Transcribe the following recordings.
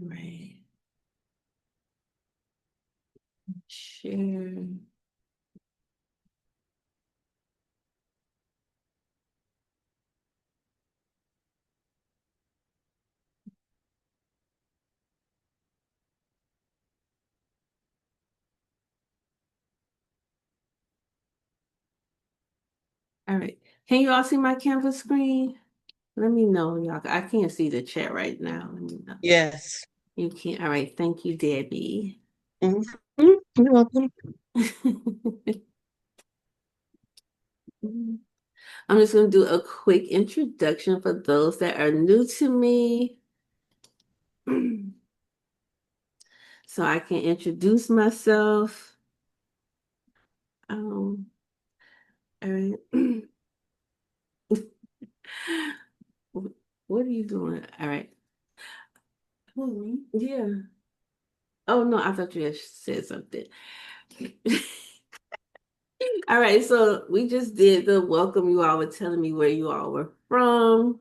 right. Share. All right. Can you all see my Canvas screen? Let me know, y'all. I can't see the chat right now. Let me know. Yes. You can't. All right. Thank you, Debbie. Mhm. You're welcome. I'm just going to do a quick introduction for those that are new to me. So I can introduce myself. All right. What are you doing? All right. Yeah. Oh, no, I thought you had said something. All right, so we just did the welcome. You all were telling me where you all were from.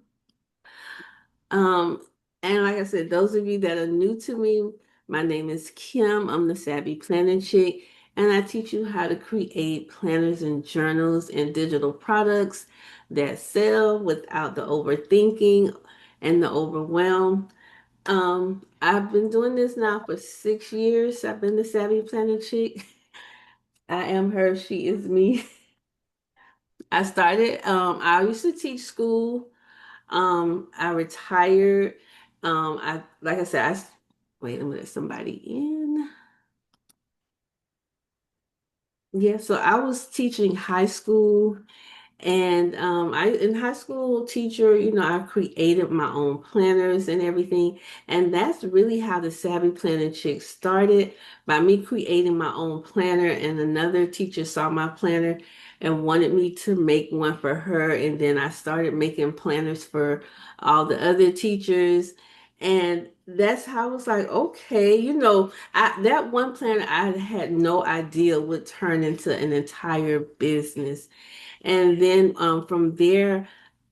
Um, and like I said, those of you that are new to me, my name is Kim. I'm the Savvy Planner Chick, and I teach you how to create planners and journals and digital products that sell without the overthinking and the overwhelm. I've been doing this now for 6 years. I've been the Savvy Planner Chick. I am her, she is me. I used to teach school. I retired. Like I said, wait, I'm gonna let somebody in. Yeah, so I was teaching high school. And I, in high school teacher, I created my own planners and everything. And that's really how the Savvy Planner Chick started, by me creating my own planner. And another teacher saw my planner and wanted me to make one for her. And then I started making planners for all the other teachers. And that's how I was like, okay, that one planner I had no idea would turn into an entire business. And then from there,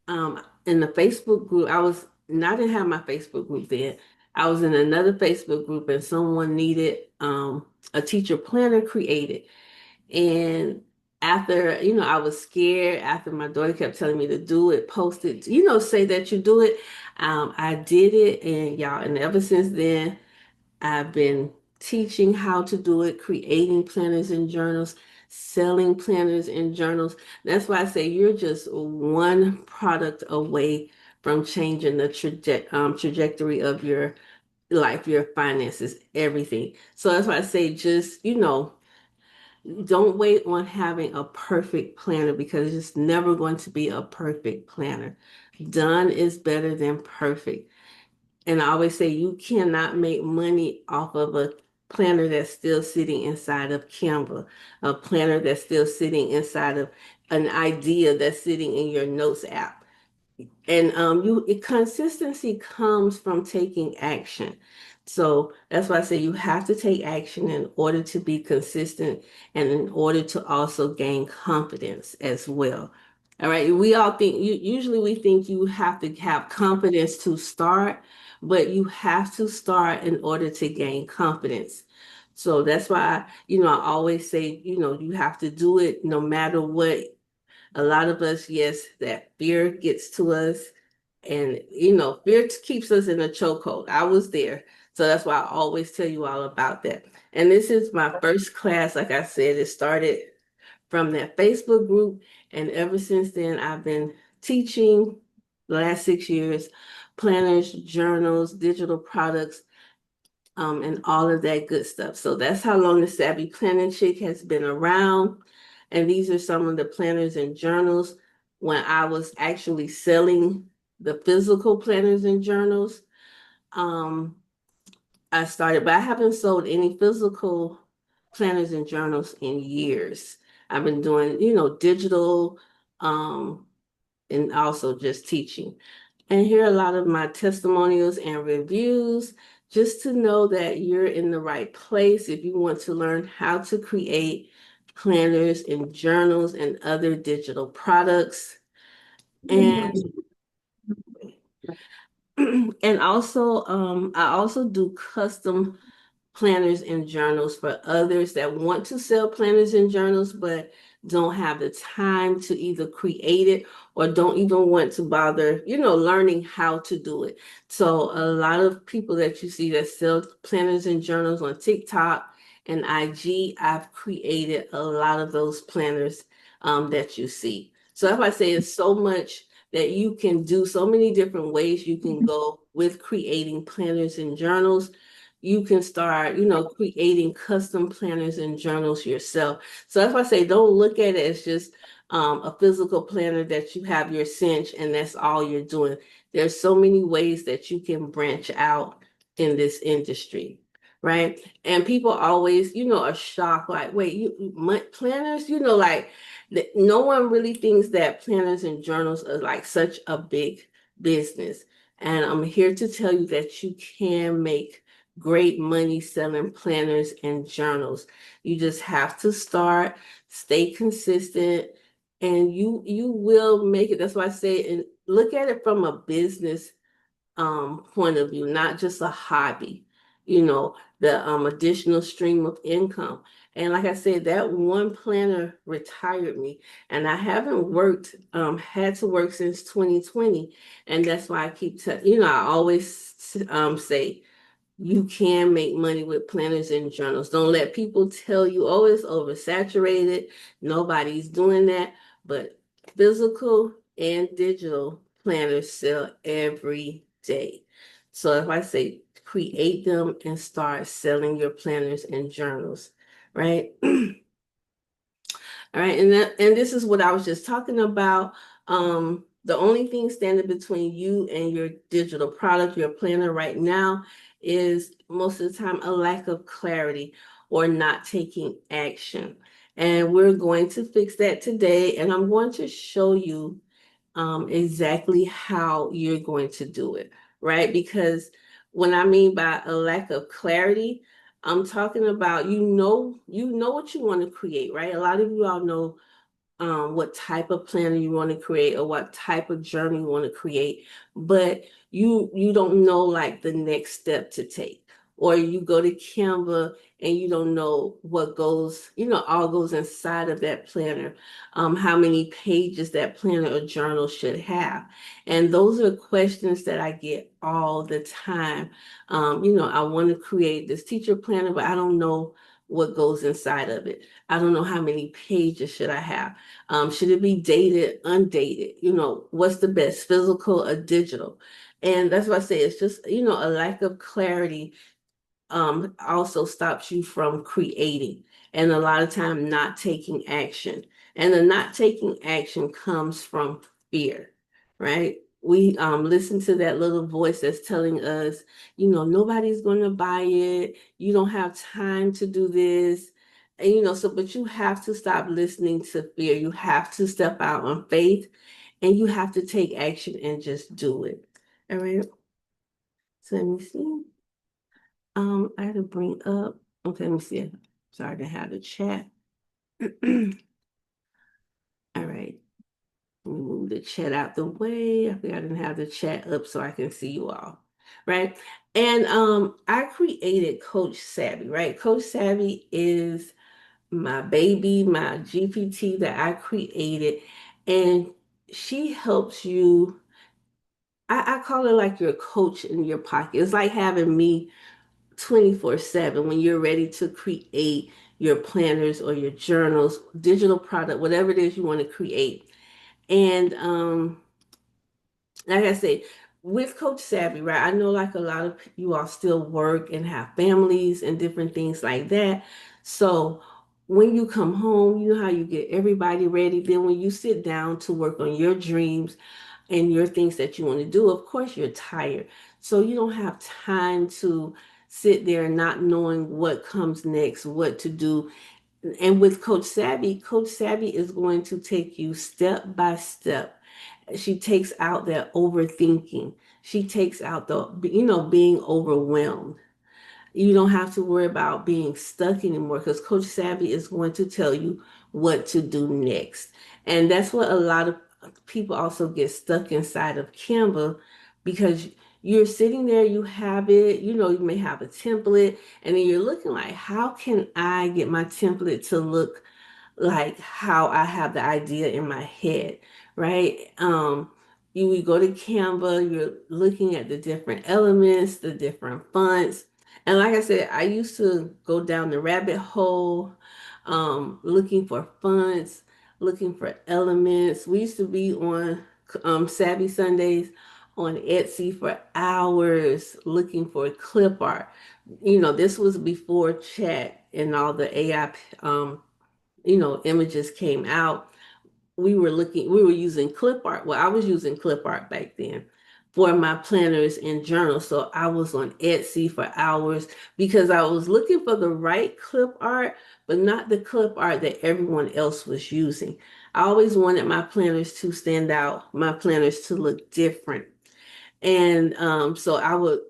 in the Facebook group, I didn't have my Facebook group then. I was in another Facebook group and someone needed a teacher planner created. And after, I was scared after my daughter kept telling me to do it, post it, say that you do it. I did it, and y'all, and ever since then, I've been teaching how to do it, creating planners and journals, selling planners and journals. That's why I say you're just one product away from changing the trajectory of your life, your finances, everything. So that's why I say just, don't wait on having a perfect planner, because it's never going to be a perfect planner. Done is better than perfect. And I always say you cannot make money off of a planner that's still sitting inside of Canva, a planner that's still sitting inside of an idea that's sitting in your notes app. And consistency comes from taking action. So that's why I say you have to take action in order to be consistent and in order to also gain confidence as well. All right. We all think usually we think you have to have confidence to start, but you have to start in order to gain confidence. So that's why, I always say, you have to do it no matter what. A lot of us, yes, that fear gets to us, and fear keeps us in a chokehold. I was there. So that's why I always tell you all about that. And this is my first class. Like I said, it started from that Facebook group. And ever since then, I've been teaching the last 6 years, planners, journals, digital products, and all of that good stuff. So that's how long the Savvy Planning Chick has been around. And these are some of the planners and journals when I was actually selling the physical planners and journals. Um, I started, but I haven't sold any physical planners and journals in years. I've been doing, digital, um, and also just teaching. And here are a lot of my testimonials and reviews, just to know that you're in the right place if you want to learn how to create planners and journals and other digital products. And And also, I also do custom planners and journals for others that want to sell planners and journals but don't have the time to either create it or don't even want to bother, learning how to do it. So a lot of people that you see that sell planners and journals on TikTok and IG, I've created a lot of those planners that you see. So if I say it's so much that you can do, so many different ways you can go with creating planners and journals. You can start, creating custom planners and journals yourself. So that's why I say don't look at it as just a physical planner that you have your cinch and that's all you're doing. There's so many ways that you can branch out in this industry, right? And people always, are shocked, like, wait, planners, like no one really thinks that planners and journals are like such a big business. And I'm here to tell you that you can make great money selling planners and journals. You just have to start, stay consistent, and you will make it. That's why I say, and look at it from a business point of view, not just a hobby, the additional stream of income. And like I said, that one planner retired me, and I haven't had to work since 2020. And that's why I I always say, you can make money with planners and journals. Don't let people tell you, oh, it's oversaturated. Nobody's doing that. But physical and digital planners sell every day. So if I say create them and start selling your planners and journals, right? All right, and this is what I was just talking about. The only thing standing between you and your digital product, your planner right now, is most of the time a lack of clarity or not taking action. And we're going to fix that today, and I'm going to show you exactly how you're going to do it, right? Because when I mean by a lack of clarity, I'm talking about you know what you want to create, right? A lot of you all know what type of planner you want to create or what type of journal you want to create, but you don't know like the next step to take. Or you go to Canva and you don't know what goes, all goes inside of that planner, how many pages that planner or journal should have. And those are questions that I get all the time. I want to create this teacher planner, but I don't know what goes inside of it. I don't know how many pages should I have. Should it be dated, undated? What's the best, physical or digital? And that's why I say it's just, a lack of clarity also stops you from creating and a lot of time not taking action. And the not taking action comes from fear, right? We listen to that little voice that's telling us, nobody's going to buy it. You don't have time to do this. And, but you have to stop listening to fear. You have to step out on faith and you have to take action and just do it. All right. So let me see. I had to bring up, okay, let me see. Sorry to have the chat. All right, let me move the chat out the way. I think I didn't have the chat up so I can see you all, right? And I created Coach Savvy, right? Coach Savvy is my baby, my GPT that I created, and she helps you. I call it like your coach in your pocket. It's like having me 24/7 when you're ready to create your planners or your journals, digital product, whatever it is you want to create. And like I say, with Coach Savvy, right? I know like a lot of you all still work and have families and different things like that. So when you come home, you know how you get everybody ready. Then when you sit down to work on your dreams and your things that you want to do, of course you're tired. So you don't have time to sit there not knowing what comes next, what to do. And with Coach Savvy is going to take you step by step. She takes out that overthinking. She takes out the, being overwhelmed. You don't have to worry about being stuck anymore because Coach Savvy is going to tell you what to do next. And that's what a lot of people also get stuck inside of Canva because you're sitting there, you have it, you may have a template, and then you're looking like, how can I get my template to look like how I have the idea in my head, right? You would go to Canva, you're looking at the different elements, the different fonts. And like I said, I used to go down the rabbit hole, looking for fonts, looking for elements. We used to be on Savvy Sundays on Etsy for hours looking for clip art. This was before chat and all the AI images came out. We were using clip art. Well, I was using clip art back then for my planners and journals. So I was on Etsy for hours because I was looking for the right clip art, but not the clip art that everyone else was using. I always wanted my planners to stand out, my planners to look different. And so I would,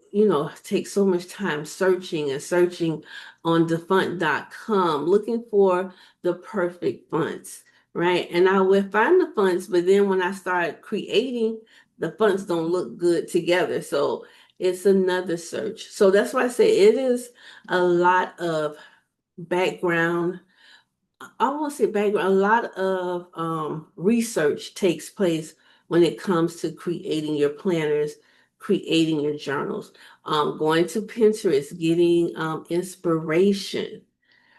take so much time searching and searching on defont.com, looking for the perfect fonts, right? And I would find the fonts, but then when I started creating, the fonts don't look good together. So it's another search. So that's why I say it is a lot of background. I won't say background, a lot of research takes place when it comes to creating your planners, creating your journals, going to Pinterest, getting inspiration,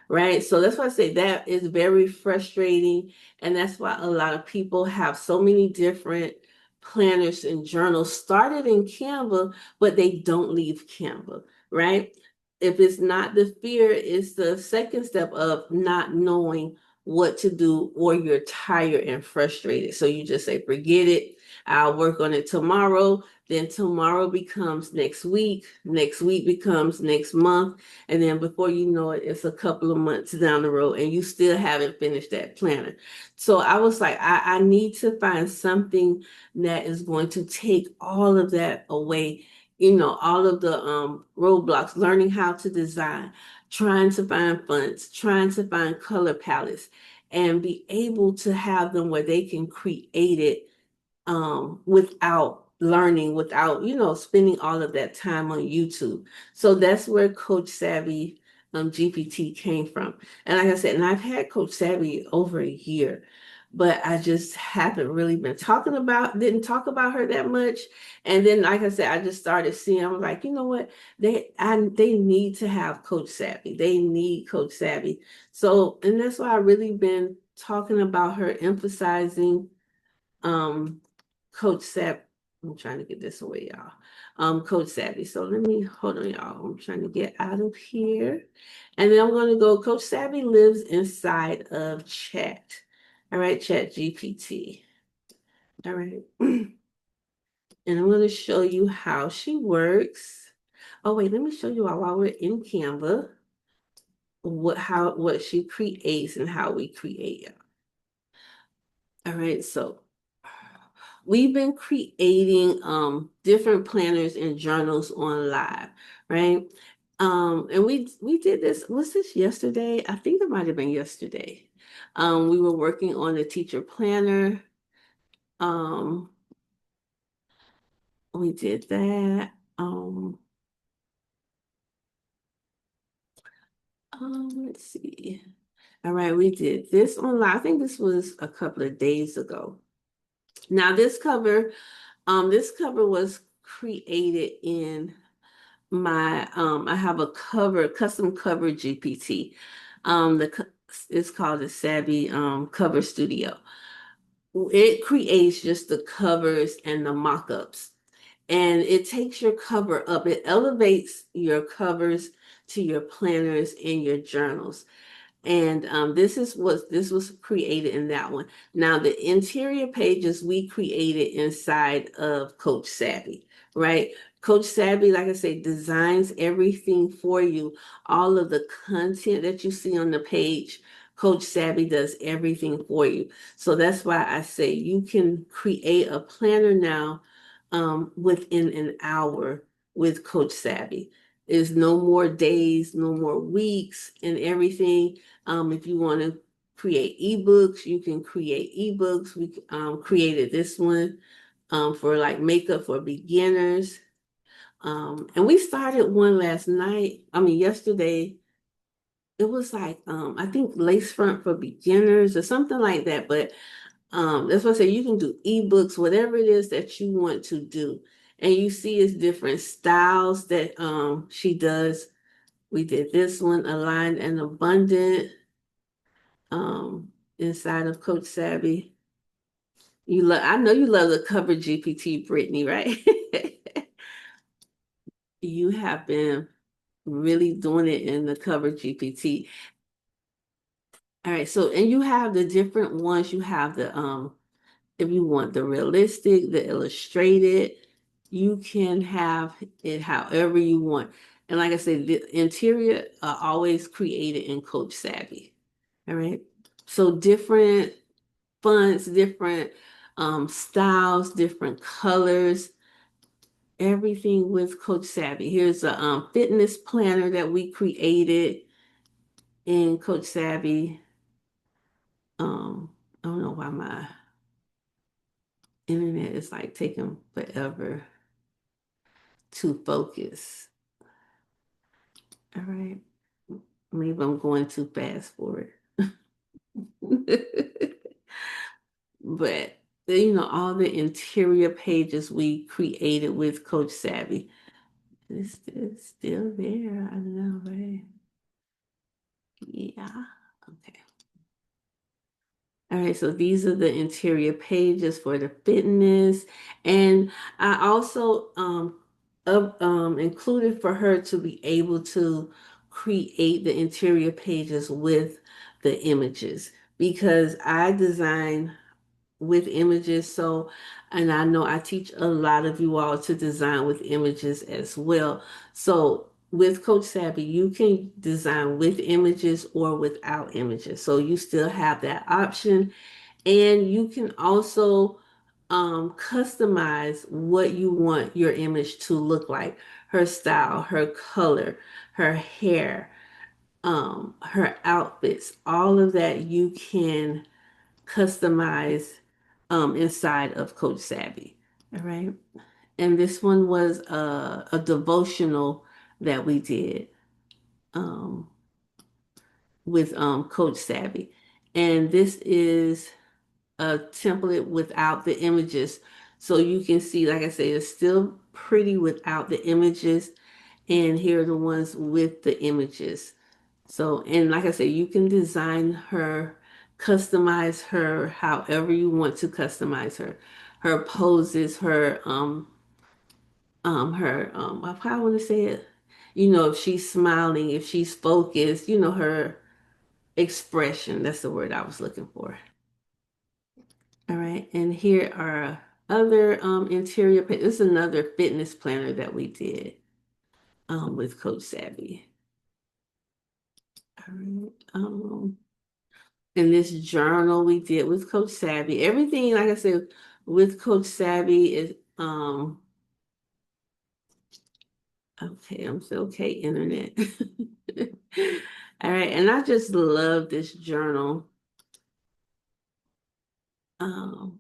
right? So that's why I say that is very frustrating. And that's why a lot of people have so many different planners and journals started in Canva, but they don't leave Canva, right? If it's not the fear, it's the second step of not knowing what to do, or you're tired and frustrated. So you just say, forget it. I'll work on it tomorrow. Then tomorrow becomes next week becomes next month. And then before you know it, it's a couple of months down the road and you still haven't finished that planner. So I was like, I need to find something that is going to take all of that away, all of the roadblocks, learning how to design, trying to find fonts, trying to find color palettes, and be able to have them where they can create it without learning, without, spending all of that time on YouTube. So that's where Coach Savvy GPT came from. And like I said, and I've had Coach Savvy over a year, but I just haven't really been didn't talk about her that much. And then, like I said, I just started seeing, I was like, you know what? They need to have Coach Savvy. They need Coach Savvy. So, and that's why I really been talking about her, emphasizing um Coach Savvy. I'm trying to get this away, y'all. Coach Savvy. So let me hold on, y'all. I'm trying to get out of here. And then I'm going to go. Coach Savvy lives inside of chat. All right, chat GPT. All right. And I'm going to show you how she works. Oh, wait, let me show you while we're in Canva what she creates and how we create it. All right, so we've been creating different planners and journals on live, right? And we did this, was this yesterday? I think it might have been yesterday. We were working on the teacher planner. Um, we did that. Let's see. All right, we did this online. I think this was a couple of days ago. Now this cover was created in I have a custom cover GPT. It's called the Savvy Cover Studio. It creates just the covers and the mock-ups, and it takes your cover up. It elevates your covers to your planners and your journals. And this was created in that one. Now the interior pages we created inside of Coach Savvy, right? Coach Savvy, like I say, designs everything for you. All of the content that you see on the page, Coach Savvy does everything for you. So that's why I say you can create a planner now within an hour with Coach Savvy. There's no more days, no more weeks, and everything. If you want to create ebooks, you can create ebooks. We created this one for like makeup for beginners. And we started one last night. I mean, yesterday. It was like I think lace front for beginners or something like that. But that's what I say. You can do ebooks, whatever it is that you want to do. And you see it's different styles that she does. We did this one, Aligned and Abundant, um, inside of Coach Savvy. I know you love the cover GPT, Brittany, right? You have been really doing it in the cover GPT. All right, so and you have the different ones. You have the if you want the realistic, the illustrated, you can have it however you want. And like I said, the interior are always created in Coach Savvy. All right. So different fonts, different styles, different colors, everything with Coach Savvy. Here's a fitness planner that we created in Coach Savvy. I don't know why my internet is like taking forever to focus. All right. Maybe I'm going too fast for it. But all the interior pages we created with Coach Savvy. It's still there. I don't know, right? Yeah. Okay. All right, so these are the interior pages for the fitness. And I also included for her to be able to create the interior pages with the images because I design with images. So, and I know I teach a lot of you all to design with images as well. So with Coach Savvy, you can design with images or without images. So you still have that option. And you can also customize what you want your image to look like, her style, her color, her hair, her outfits, all of that you can customize inside of Coach Savvy. All right. And this one was a devotional that we did um, with Coach Savvy. And this is a template without the images. So you can see, like I say, it's still pretty without the images. And here are the ones with the images. So, and like I said, you can design her, customize her however you want to customize her. Her poses, how I want to say it, if she's smiling, if she's focused, her expression. That's the word I was looking for. All right, and here are other interior. This is another fitness planner that we did with Coach Savvy. All right. In this journal we did with Coach Savvy. Everything, like I said, with Coach Savvy is okay. I'm still okay, internet. All right, and I just love this journal. Um,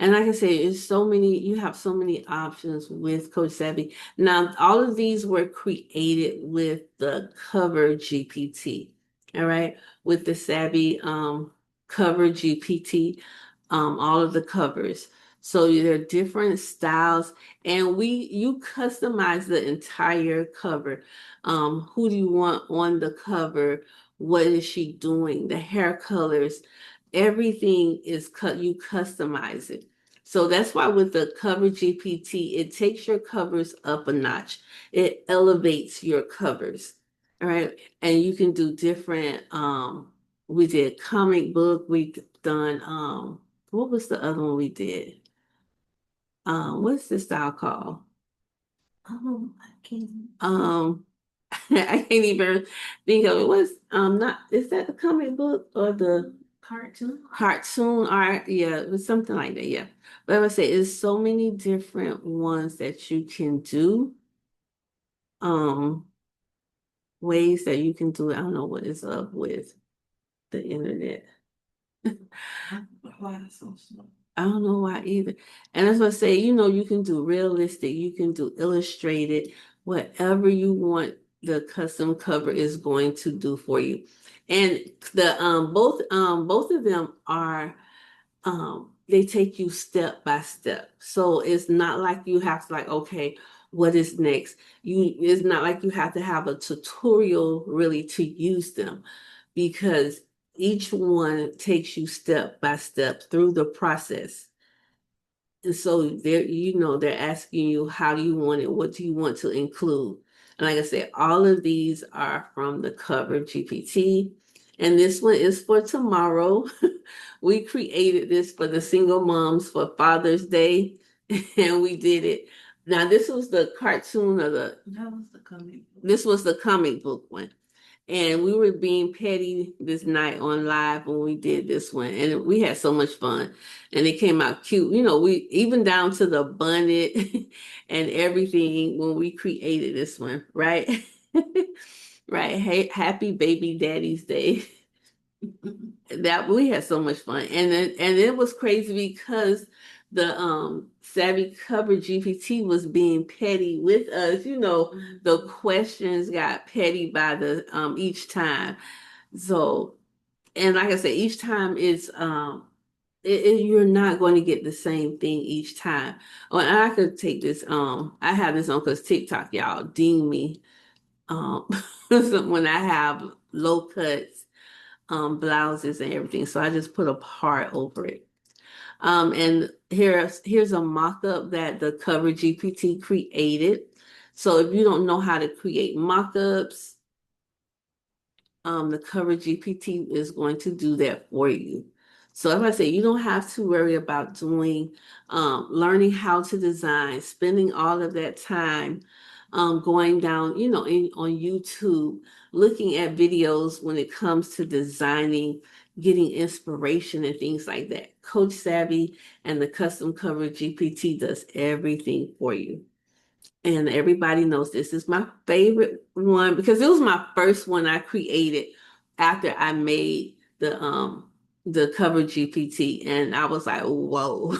And like I said, you have so many options with Coach Savvy. Now, all of these were created with the cover GPT. All right. With the Savvy cover GPT, all of the covers. So there are different styles, and you customize the entire cover. Who do you want on the cover? What is she doing? The hair colors, everything is cut. You customize it. So that's why with the cover GPT, it takes your covers up a notch. It elevates your covers. All right. And you can do different we did comic book, we've done what was the other one we did? What's the style called? I can't I can't even think of it. What's not is that the comic book or the cartoon art? Yeah, it was something like that. Yeah. But I would say there's so many different ones that you can do. Um, ways that you can do it. I don't know what is up with the internet. Why is it so slow? I don't know why either. And as I say, you can do realistic, you can do illustrated, whatever you want, the custom cover is going to do for you. And the both of them are they take you step by step. So it's not like you have to like, okay, what is next? It's not like you have to have a tutorial really to use them because each one takes you step by step through the process. And so they're asking you, how do you want it? What do you want to include? And like I said, all of these are from the Cover GPT. And this one is for tomorrow. We created this for the single moms for Father's Day, and we did it. Now, this was the cartoon of the, that was the comic book. This was the comic book one. And we were being petty this night on live when we did this one, and we had so much fun. And it came out cute. We even down to the bonnet and everything when we created this one, right? Right. Hey, happy baby daddy's day. That we had so much fun. And it was crazy because the Savvy Cover GPT was being petty with us. The questions got petty by the each time. So, and like I said, each time it's you're not going to get the same thing each time. Oh, and I could take this I have this on because TikTok, y'all ding me um when I have low cuts blouses and everything. So I just put a part over it. And here's a mock-up that the Cover GPT created. So if you don't know how to create mock-ups, the Cover GPT is going to do that for you. So as I say, you don't have to worry about learning how to design, spending all of that time going down, on YouTube, looking at videos when it comes to designing, getting inspiration and things like that. Coach Savvy and the Custom Cover GPT does everything for you. And everybody knows this is my favorite one because it was my first one I created after I made the Cover GPT, and I was like, whoa.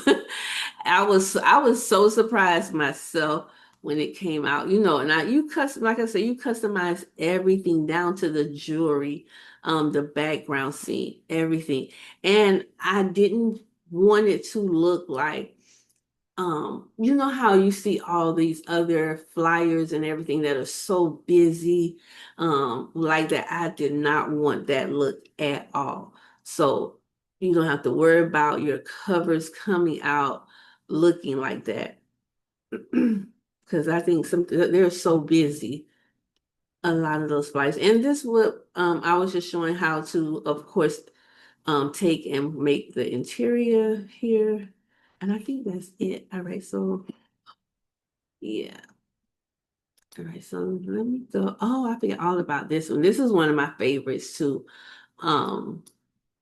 I was so surprised myself when it came out, and you custom, like I said, you customize everything down to the jewelry, the background scene, everything. And I didn't want it to look like you know how you see all these other flyers and everything that are so busy, like that. I did not want that look at all. So you don't have to worry about your covers coming out looking like that. Because I think they're so busy, a lot of those flyers. And this would I was just showing how to, of course, take and make the interior here. And I think that's it. All right, so yeah. All right, so let me go. Oh, I forget all about this one. This is one of my favorites too. Um,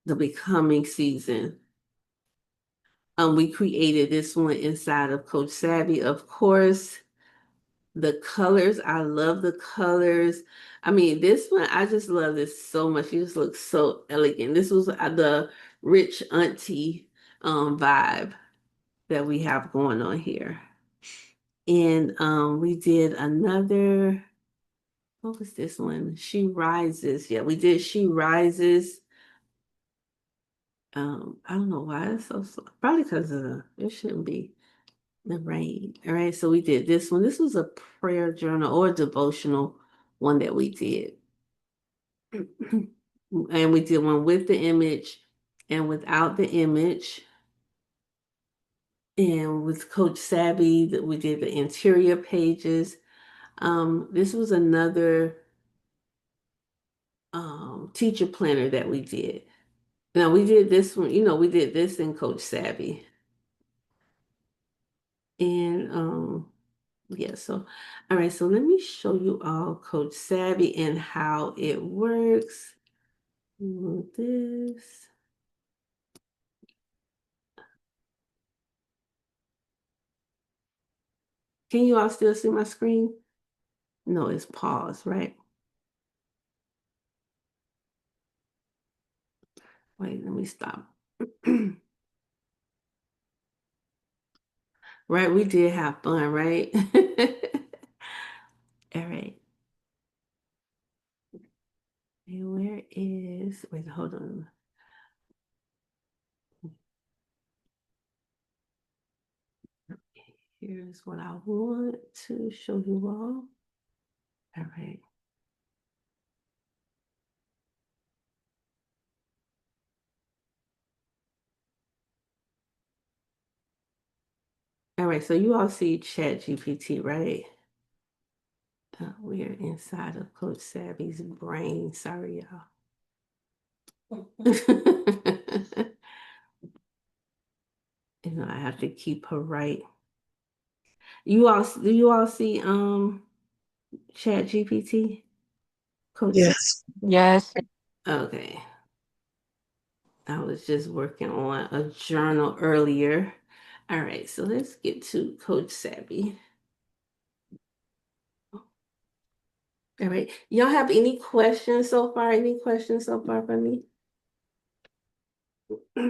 the Becoming season. We created this one inside of Coach Savvy, of course. The colors, I love the colors. I mean, this one, I just love this so much. It just looks so elegant. This was the rich auntie vibe that we have going on here. And we did another. What was this one? She Rises. Yeah, we did She Rises. I don't know why it's so slow. Probably because it shouldn't be the rain. All right, so we did this one. This was a prayer journal or devotional one that we did. And we did one with the image and without the image. And with Coach Savvy, that we did the interior pages. This was another teacher planner that we did. Now we did this one, we did this in Coach Savvy. And yeah, so all right, so let me show you all Coach Savvy and how it works. Move this. Can you all still see my screen? No, it's paused, right? Wait, let me stop. Right, we did have fun, right? All right. And where is, wait, hold on. Here's what I want to show you all. All right. All right, so you all see Chat GPT, right? We're inside of Coach Savvy's brain. Sorry, y'all. I have to keep her right. Do you all see Chat GPT? Coach Savvy? Yes. Yes. Okay. I was just working on a journal earlier. All right, so let's get to Coach Savvy. All right. Y'all have any questions so far? Any questions so far for me? All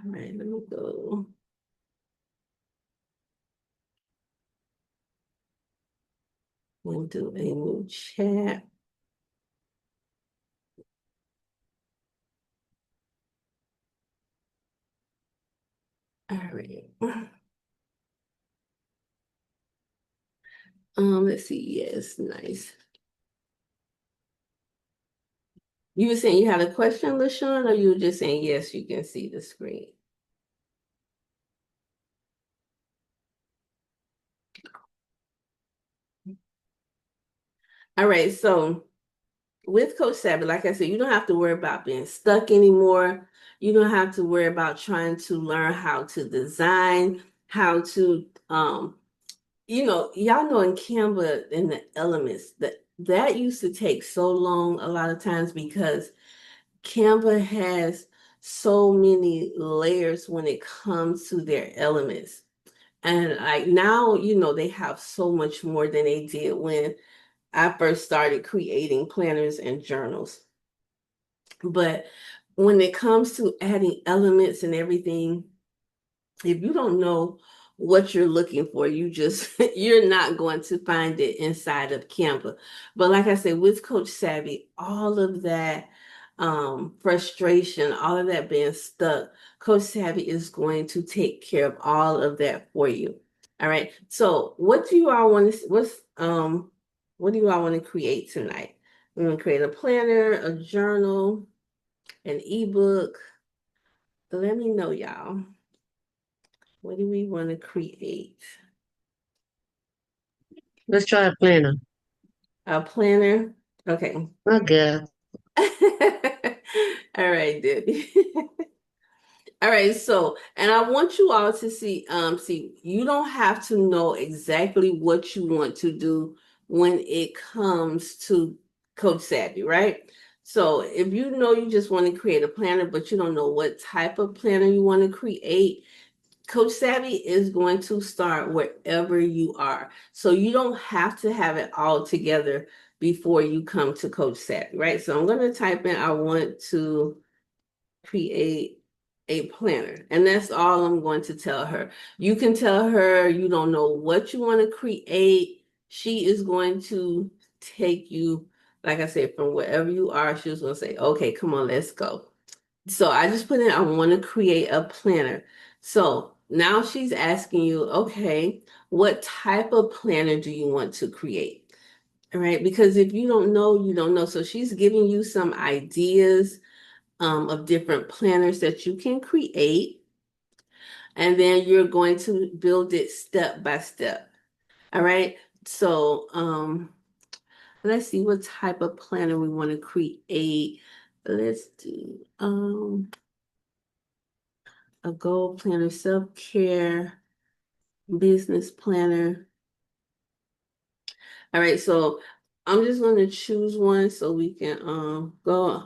right, let me go. We'll do a new chat. All right. Let's see. Yes, nice. You were saying you had a question, LaShawn, or you were just saying yes, you can see the screen? All right, so with Coach Savvy, like I said, you don't have to worry about being stuck anymore. You don't have to worry about trying to learn how to design, how to y'all know in Canva in the elements that used to take so long a lot of times because Canva has so many layers when it comes to their elements. And like now, they have so much more than they did when I first started creating planners and journals. But when it comes to adding elements and everything, if you don't know what you're looking for, you're not going to find it inside of Canva. But like I said, with Coach Savvy, all of that frustration, all of that being stuck, Coach Savvy is going to take care of all of that for you. All right. So what do you all want to create tonight? We're going to create a planner, a journal, an ebook. Let me know, y'all. What do we want to create? Let's try a planner. A planner? Okay. Okay. All right, Debbie. All right, so and I want you all to see, you don't have to know exactly what you want to do when it comes to Coach Savvy, right? So if you know you just want to create a planner, but you don't know what type of planner you want to create, Coach Savvy is going to start wherever you are. So you don't have to have it all together before you come to Coach Savvy, right? So I'm going to type in, I want to create a planner. And that's all I'm going to tell her. You can tell her you don't know what you want to create. She is going to take you, like I said, from wherever you are. She was going to say, okay, come on, let's go. So I just put in, I want to create a planner. So now she's asking you, okay, what type of planner do you want to create? All right, because if you don't know, you don't know. So she's giving you some ideas of different planners that you can create, and then you're going to build it step by step. All right, so let's see what type of planner we want to create. Let's do a goal planner, self-care, business planner. All right, so I'm just going to choose one so we can go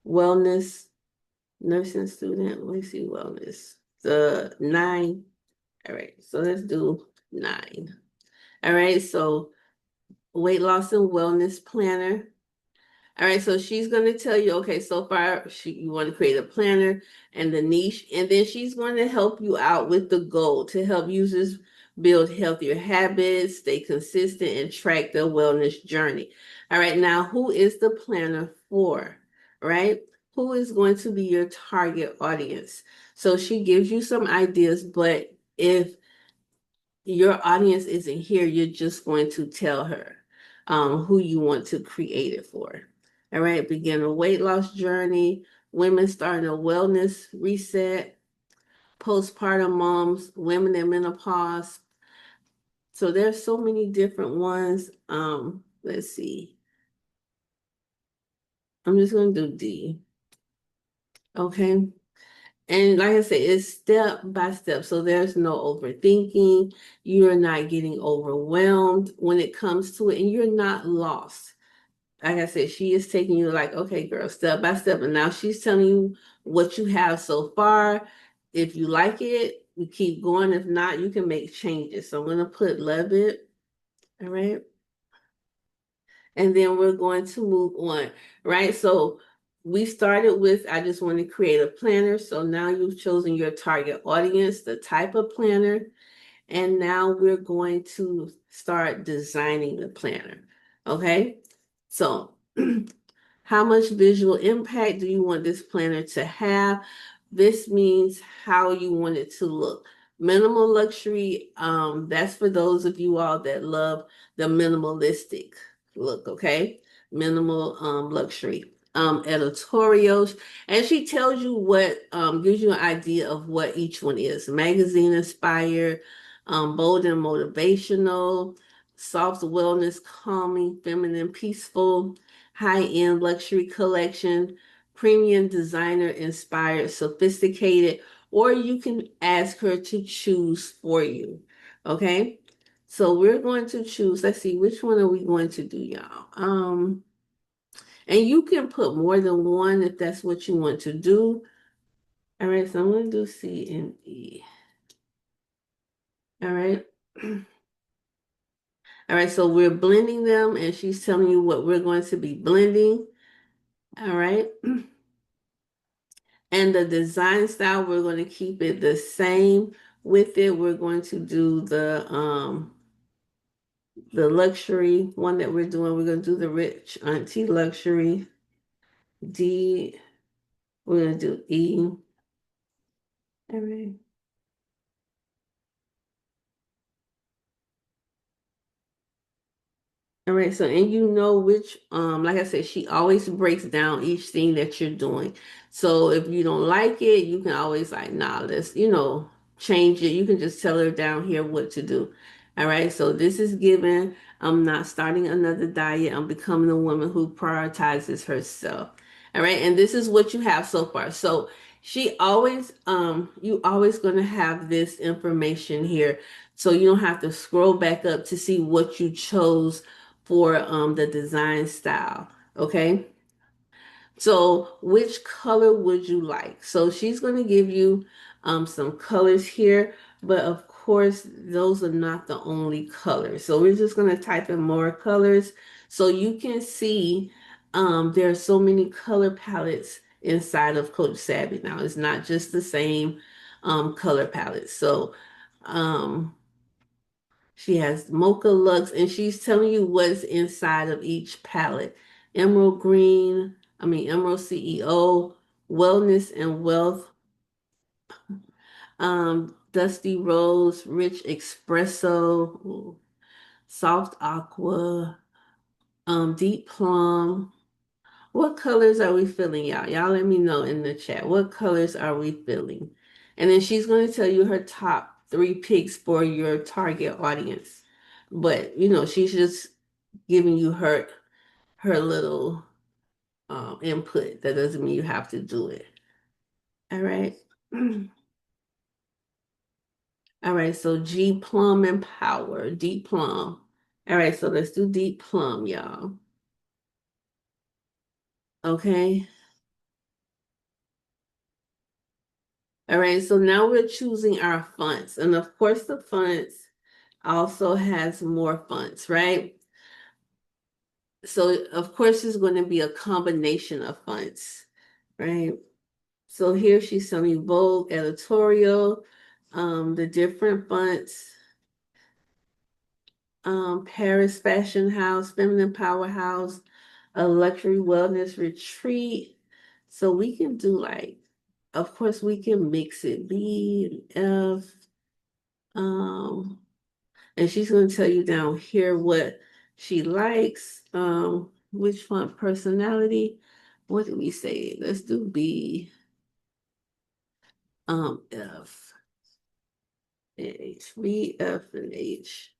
wellness, nursing student. Let me see, wellness. The 9. All right, so let's do 9. All right, so weight loss and wellness planner. All right, so she's going to tell you, okay, so far you want to create a planner and the niche, and then she's going to help you out with the goal to help users build healthier habits, stay consistent, and track their wellness journey. All right, now who is the planner for? Right? Who is going to be your target audience? So she gives you some ideas, but if your audience isn't here, you're just going to tell her who you want to create it for. All right, begin a weight loss journey, women starting a wellness reset, postpartum moms, women in menopause. So there's so many different ones. Let's see. I'm just gonna do D. Okay. And like I said, it's step by step. So there's no overthinking. You're not getting overwhelmed when it comes to it, and you're not lost. Like I said, she is taking you like, okay, girl, step by step. And now she's telling you what you have so far. If you like it, we keep going. If not, you can make changes. So I'm going to put love it. All right. And then we're going to move on, right? So we started with, I just want to create a planner. So now you've chosen your target audience, the type of planner, and now we're going to start designing the planner. Okay. So how much visual impact do you want this planner to have? This means how you want it to look. Minimal luxury, that's for those of you all that love the minimalistic look, okay? Minimal luxury. Editorials, and she tells you what gives you an idea of what each one is. Magazine inspired, bold and motivational, soft wellness, calming, feminine, peaceful, high-end luxury collection, premium designer inspired, sophisticated, or you can ask her to choose for you. Okay? So we're going to choose, let's see, which one are we going to do, y'all? And you can put more than one if that's what you want to do. All right, so I'm going to do C and E. All right. All right, so we're blending them, and she's telling you what we're going to be blending. All right. And the design style, we're going to keep it the same with it. We're going to do the luxury one that we're doing. We're going to do the rich auntie luxury. D, we're going to do E. All right. All right, so and you know which, like I said, she always breaks down each thing that you're doing. So if you don't like it, you can always like, nah, let's, change it. You can just tell her down here what to do. All right, so this is given. I'm not starting another diet. I'm becoming a woman who prioritizes herself. All right, and this is what you have so far. So she always, you always gonna have this information here. So you don't have to scroll back up to see what you chose for the design style. Okay. So which color would you like? So she's going to give you some colors here, but of course, those are not the only colors. So we're just going to type in more colors so you can see there are so many color palettes inside of Coach Savvy now. It's not just the same color palette. So um, she has Mocha Lux, and she's telling you what's inside of each palette. Emerald Green, Emerald CEO, Wellness and Wealth, Dusty Rose, Rich Espresso, Soft Aqua, Deep Plum. What colors are we feeling, y'all? Y'all let me know in the chat. What colors are we feeling? And then she's going to tell you her top three picks for your target audience. But she's just giving you her little input. That doesn't mean you have to do it. All right. All right. So G Plum and Power, Deep Plum. All right. So let's do Deep Plum, y'all. Okay. All right. So now we're choosing our fonts, and of course the fonts also has more fonts, right? So of course it's going to be a combination of fonts, right? So here she's telling you Vogue, editorial, the different fonts, Paris Fashion House, Feminine Powerhouse, a luxury wellness retreat. So we can do like, of course we can mix it, B, F, um, and she's going to tell you down here what she likes, which font personality. What did we say? Let's do B, F, H, B, F, and H.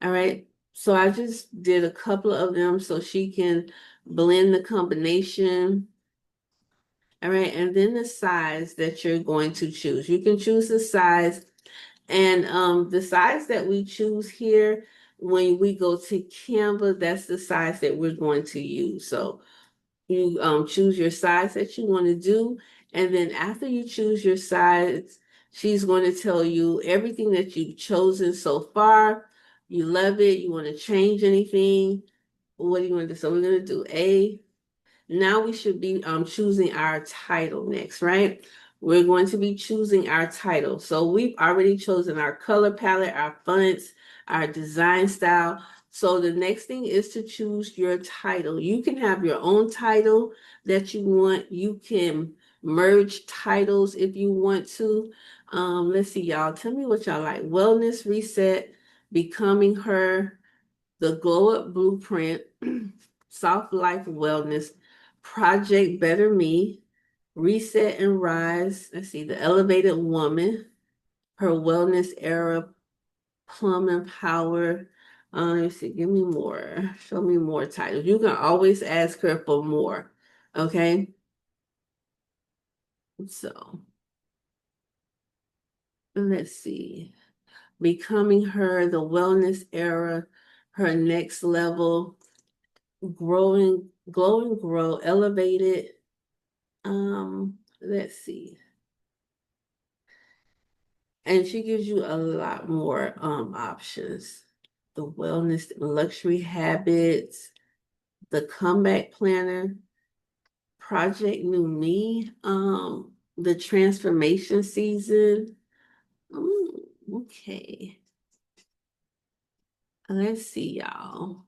All right. So I just did a couple of them so she can blend the combination. All right. And then the size that you're going to choose. You can choose the size. And the size that we choose here, when we go to Canva, that's the size that we're going to use. So you choose your size that you want to do. And then after you choose your size, she's going to tell you everything that you've chosen so far. You love it. You want to change anything. What do you want to do? So we're going to do A. Now we should be choosing our title next, right? We're going to be choosing our title. So we've already chosen our color palette, our fonts, our design style. So the next thing is to choose your title. You can have your own title that you want. You can merge titles if you want to. Let's see, y'all. Tell me what y'all like. Wellness Reset, Becoming Her, The Glow Up Blueprint, Soft Life Wellness, Project Better Me, Reset and Rise. Let's see, The Elevated Woman, Her Wellness Era, Plum and Power. Let's see, give me more. Show me more titles. You can always ask her for more. Okay. So let's see. Becoming Her, The Wellness Era, Her Next Level, Growing, Glow and Grow, Elevated. Let's see. And she gives you a lot more options. The wellness, luxury habits, the comeback planner, Project New Me, the transformation season. Okay. Let's see, y'all.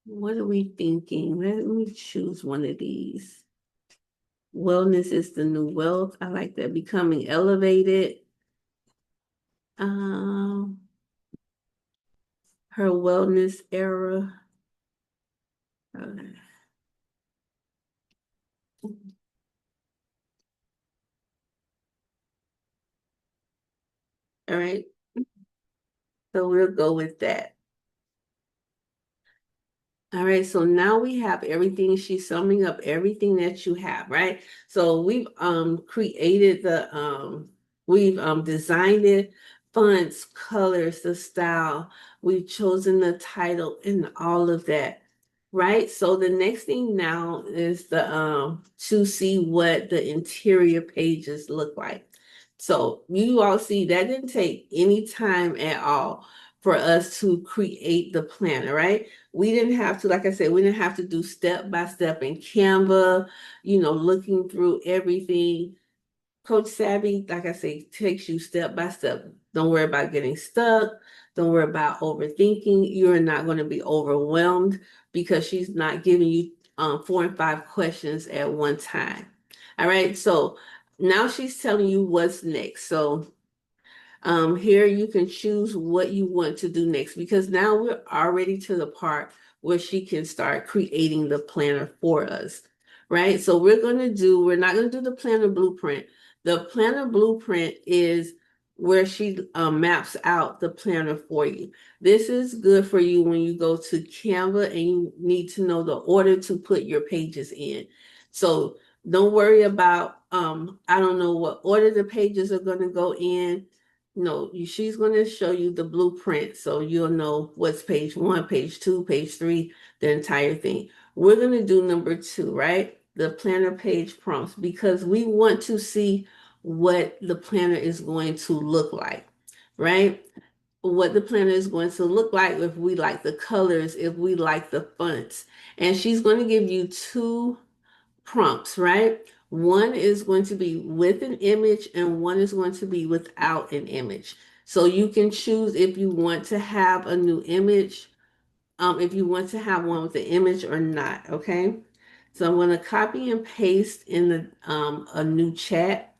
What are we thinking? Let me choose one of these. Wellness is the new wealth. I like that. Becoming elevated. Um, Her wellness era. Okay. All right. So we'll go with that. All right, so now we have everything. She's summing up everything that you have, right? So we've created the we've designed it, fonts, colors, the style. We've chosen the title and all of that, right? So the next thing now is the to see what the interior pages look like. So you all see that didn't take any time at all for us to create the planner, right? We didn't have to, like I said, we didn't have to do step by step in Canva, looking through everything. Coach Savvy, like I say, takes you step by step. Don't worry about getting stuck. Don't worry about overthinking. You're not going to be overwhelmed because she's not giving you 4 and 5 questions at one time. All right. So now she's telling you what's next. So here you can choose what you want to do next because now we're already to the part where she can start creating the planner for us, right? So we're not going to do the planner blueprint. The planner blueprint is where she maps out the planner for you. This is good for you when you go to Canva and you need to know the order to put your pages in. So don't worry about, I don't know what order the pages are going to go in. No, she's going to show you the blueprint so you'll know what's page 1, page 2, page 3, the entire thing. We're going to do number 2, right? The planner page prompts because we want to see what the planner is going to look like, right? what the planner is going to look like, if we like the colors, if we like the fonts. And she's going to give you two prompts, right? One is going to be with an image and one is going to be without an image. So you can choose if you want to have a new image, if you want to have one with the image or not, okay? So I'm going to copy and paste in the a new chat.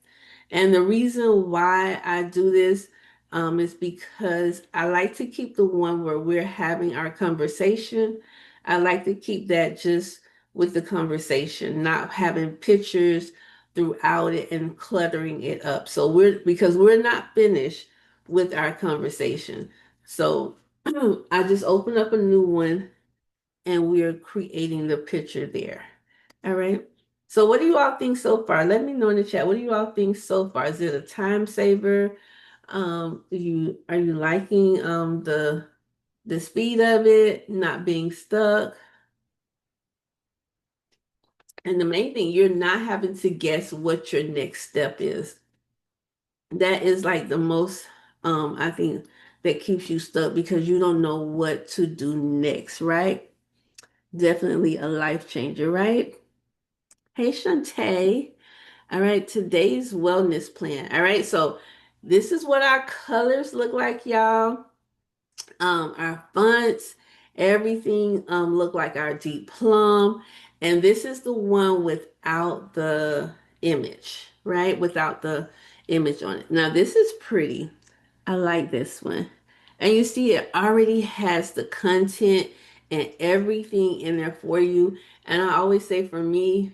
And the reason why I do this is because I like to keep the one where we're having our conversation. I like to keep that just with the conversation, not having pictures throughout it and cluttering it up. So because we're not finished with our conversation. So I just open up a new one and we're creating the picture there. All right. So what do you all think so far? Let me know in the chat. What do you all think so far? Is it a time saver? Are you liking the speed of it, not being stuck? And the main thing, you're not having to guess what your next step is. That is like the most I think that keeps you stuck because you don't know what to do next, right? Definitely a life changer, right? Hey, Shantae. All right, today's wellness plan. All right, so this is what our colors look like, y'all. Our fonts, everything look like our deep plum. And this is the one without the image, right? Without the image on it. Now, this is pretty. I like this one. And you see, it already has the content and everything in there for you. And I always say for me,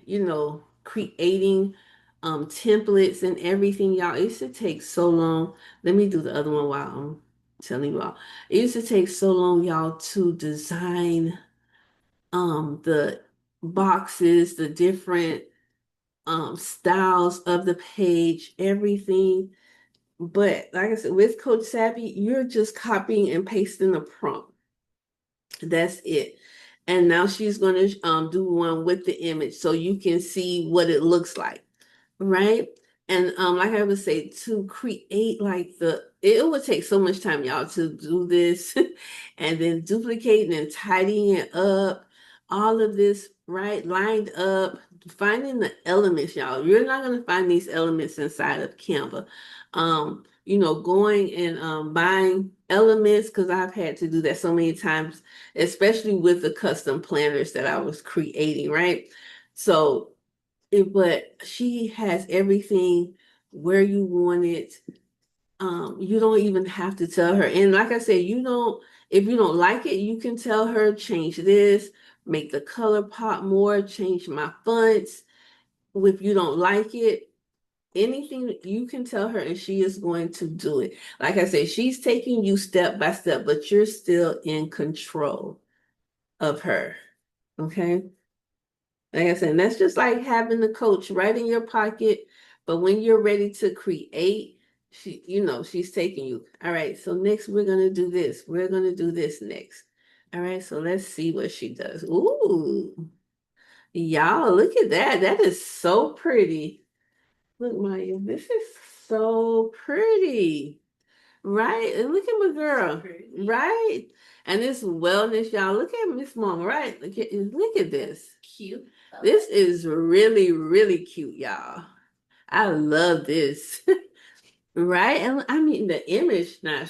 creating templates and everything, y'all, it used to take so long. Let me do the other one while I'm telling you all. It used to take so long, y'all, to design the boxes, the different styles of the page, everything. But like I said, with Coach Savvy, you're just copying and pasting the prompt. That's it. And now she's going to do one with the image so you can see what it looks like, right? And like I would say, to create like it would take so much time, y'all, to do this and then duplicating and tidying it up, all of this, right? Lined up, finding the elements, y'all. You're not going to find these elements inside of Canva. Going and buying elements because I've had to do that so many times, especially with the custom planners that I was creating, right? So but she has everything where you want it. You don't even have to tell her. And like I said, if you don't like it, you can tell her, change this, make the color pop more, change my fonts. If you don't like it, anything you can tell her and she is going to do it. Like I said, she's taking you step by step, but you're still in control of her. Okay. Like I said, that's just like having the coach right in your pocket. But when you're ready to create, she's taking you. All right, so next we're gonna do this. We're gonna do this next. All right, so let's see what she does. Ooh, y'all, look at that. That is so pretty. Look, Maya, this is so pretty. Right? And look at my girl. Right? And this wellness, y'all. Look at Miss Mama, right? Look at this. Cute. This is really, really cute, y'all. I love this. Right? And I mean the image now.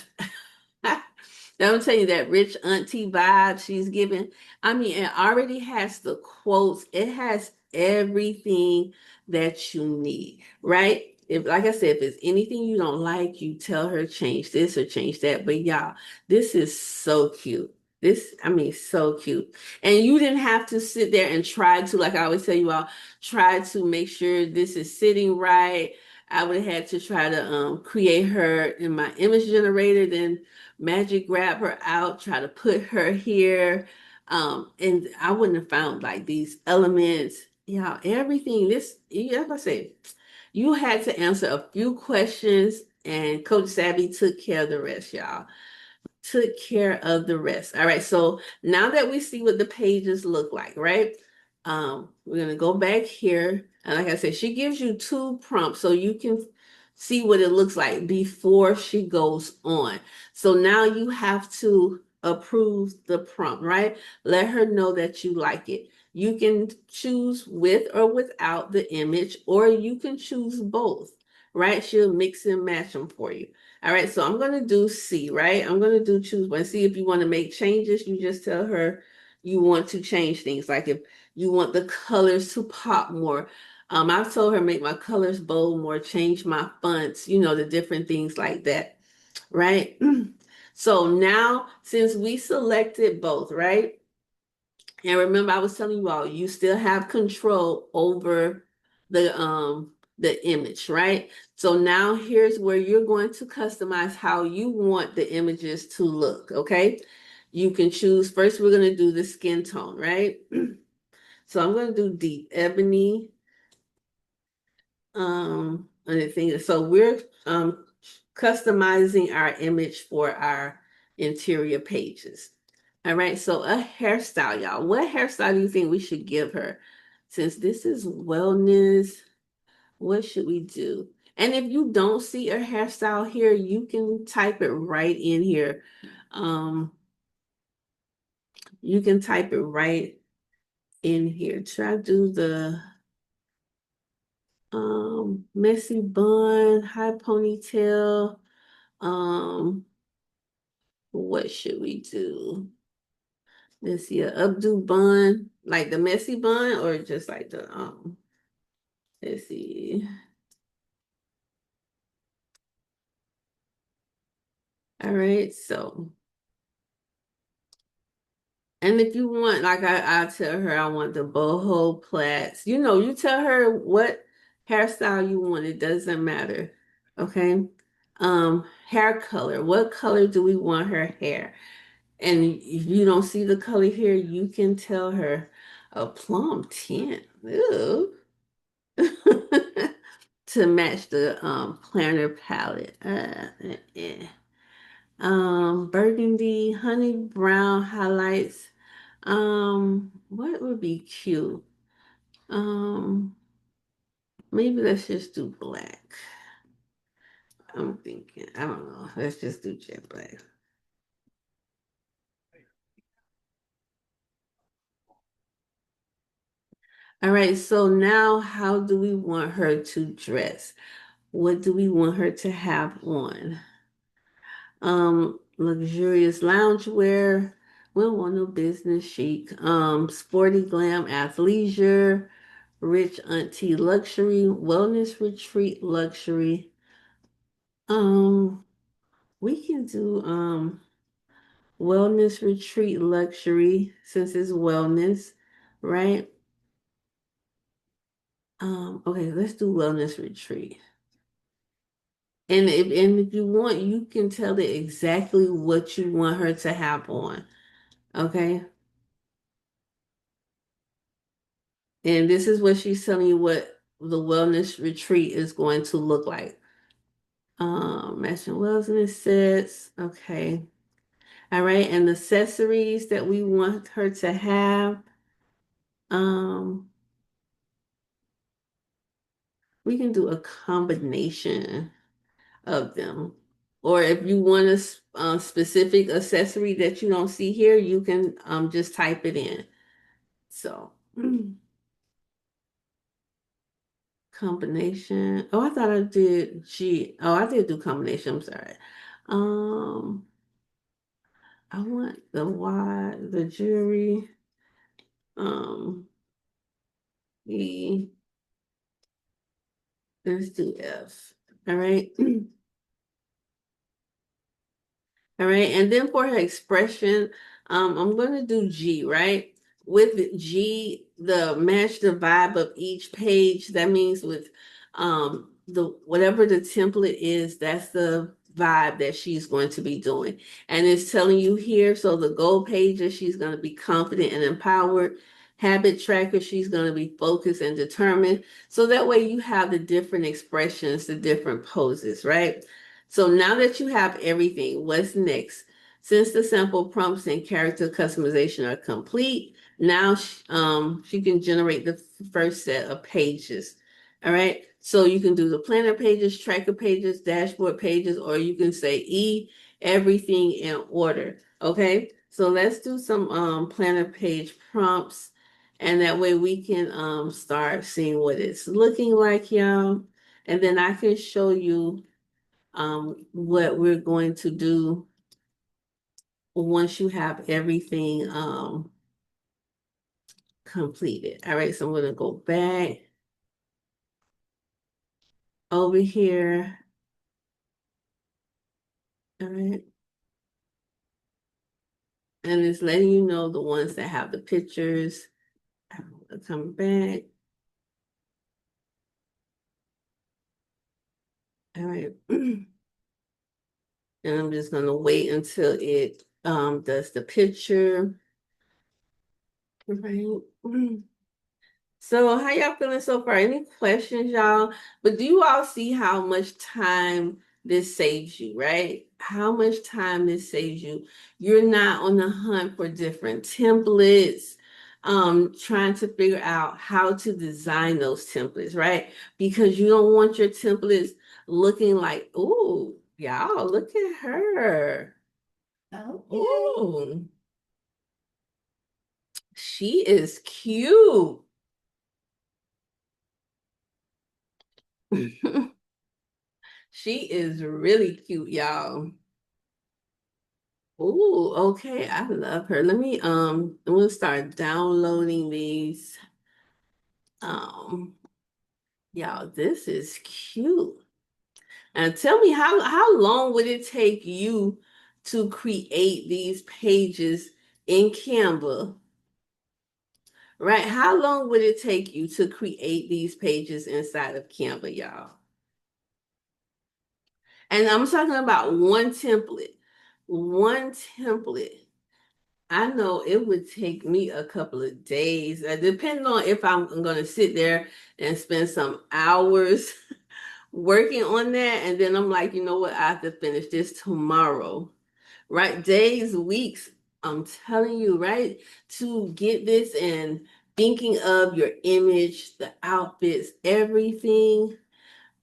I'm telling you that rich auntie vibe she's giving. I mean, it already has the quotes. It has everything that you need, right? If, like I said, if it's anything you don't like, you tell her change this or change that. But y'all, this is so cute. I mean, so cute. And you didn't have to sit there and try to, like I always tell you all, try to make sure this is sitting right. I would have had to try to create her in my image generator, then magic grab her out, try to put her here. And I wouldn't have found like these elements, everything. As I say, you had to answer a few questions, and Coach Savvy took care of the rest, y'all. Took care of the rest. All right, so now that we see what the pages look like, right? We're gonna go back here. And like I said, she gives you two prompts so you can see what it looks like before she goes on. So now you have to approve the prompt, right? Let her know that you like it. You can choose with or without the image, or you can choose both, right? She'll mix and match them for you. All right, so I'm going to do C, right? I'm going to do choose one. See, if you want to make changes, you just tell her you want to change things. Like if you want the colors to pop more. I've told her make my colors bold more, change my fonts, the different things like that, right? So now, since we selected both, right? And remember, I was telling you all, you still have control over the image, right? So now here's where you're going to customize how you want the images to look, okay? You can choose, first we're going to do the skin tone, right? So I'm going to do deep ebony. And the thing is, so we're customizing our image for our interior pages. All right, so a hairstyle, y'all. What hairstyle do you think we should give her? Since this is wellness, what should we do? And if you don't see a hairstyle here, you can type it right in here. Um, you can type it right in here. Try to do the messy bun, high ponytail. What should we do? Let's see, a updo bun, like the messy bun, or just like the let's see. All right, so and if you want, like I tell her I want the boho plaits. You tell her what hairstyle you want. It doesn't matter. Okay. Hair color. What color do we want her hair? And if you don't see the color here, you can tell her a plum tint. Ew. To match the planner palette. Burgundy, honey brown highlights. What would be cute? Um, Maybe let's just do black. I'm thinking, I don't know. Let's just do jet black. All right, so now how do we want her to dress? What do we want her to have on? Luxurious loungewear. We don't want no business chic. Sporty glam athleisure, rich auntie luxury, wellness retreat luxury. Um, we can do wellness retreat luxury since it's wellness, right? Okay, let's do wellness retreat. And if you want, you can tell it exactly what you want her to have on. Okay. And this is what she's telling you what the wellness retreat is going to look like. Matching wellness sets. Okay. All right. And accessories that we want her to have. Um, we can do a combination of them. Or if you want a specific accessory that you don't see here, you can just type it in. So, combination. Oh, I thought I did G. Oh, I did do combination. I'm sorry. Um, I want the Y, the jury. Um, E. Let's do F. All right. All right, and then for her expression, I'm going to do G, right? With G, the match the vibe of each page. That means with the whatever the template is, that's the vibe that she's going to be doing. And it's telling you here, so the goal pages, she's going to be confident and empowered. Habit tracker, she's going to be focused and determined. So that way you have the different expressions, the different poses, right? So now that you have everything, what's next? Since the sample prompts and character customization are complete, now she can generate the first set of pages. All right. So you can do the planner pages, tracker pages, dashboard pages, or you can say everything in order. Okay, so let's do some planner page prompts, and that way we can start seeing what it's looking like, y'all. And then I can show you what we're going to do once you have everything completed. All right, so I'm gonna go back over here. All right. And it's letting you know the ones that have the pictures. I'm gonna come back. All right. And I'm just gonna wait until it does the picture. Right. So how y'all feeling so far? Any questions, y'all? But do you all see how much time this saves you, right? How much time this saves you. You're not on the hunt for different templates, trying to figure out how to design those templates, right? Because you don't want your templates looking like, ooh, y'all, look at her. Okay. Ooh, she is cute. She is really cute, y'all. Ooh, okay. I love her. Let me I'm gonna start downloading these. Um, y'all, this is cute. And tell me how long would it take you to create these pages in Canva? Right? How long would it take you to create these pages inside of Canva, y'all? And I'm talking about one template. One template. I know it would take me a couple of days, depending on if I'm going to sit there and spend some hours working on that. And then I'm like, you know what? I have to finish this tomorrow, right? Days, weeks. I'm telling you, right? To get this and thinking of your image, the outfits, everything.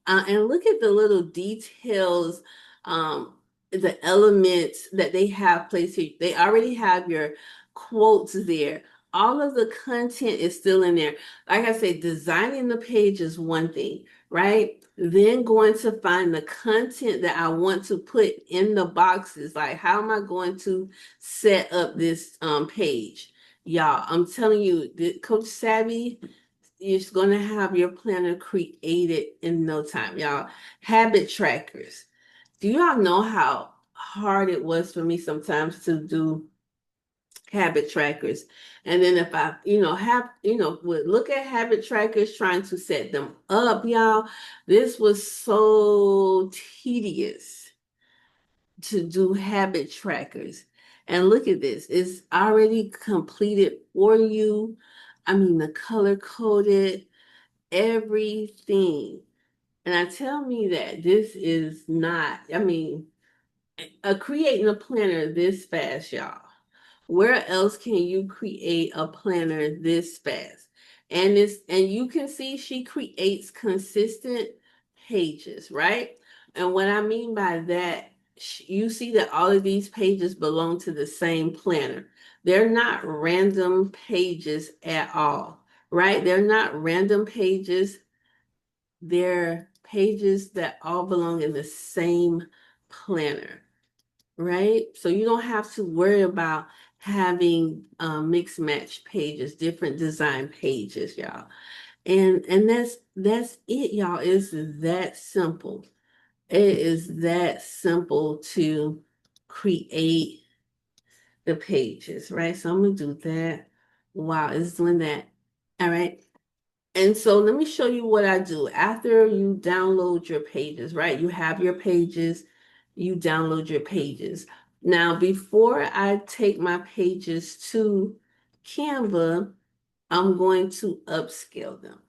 And look at the little details, the elements that they have placed here. They already have your quotes there. All of the content is still in there. Like I said, designing the page is one thing, right? Then going to find the content that I want to put in the boxes. Like, how am I going to set up this page? Y'all, I'm telling you, Coach Savvy, you're going to have your planner created in no time, y'all. Habit trackers. Do y'all know how hard it was for me sometimes to do habit trackers? And then if I, would look at habit trackers trying to set them up, y'all, this was so tedious to do habit trackers. And look at this, it's already completed for you. I mean, the color coded everything. And I tell me that this is not, I mean, creating a planner this fast, y'all. Where else can you create a planner this fast? And you can see she creates consistent pages, right? And what I mean by that, you see that all of these pages belong to the same planner. They're not random pages at all, right? They're not random pages. They're pages that all belong in the same planner, right? So you don't have to worry about having mixed match pages, different design pages, y'all. And that's it, y'all. It's that simple. It is that simple to create the pages, right? So I'm gonna do that. Wow, it's doing that. All right. And so let me show you what I do. After you download your pages, right? You have your pages, you download your pages. Now, before I take my pages to Canva, I'm going to upscale them.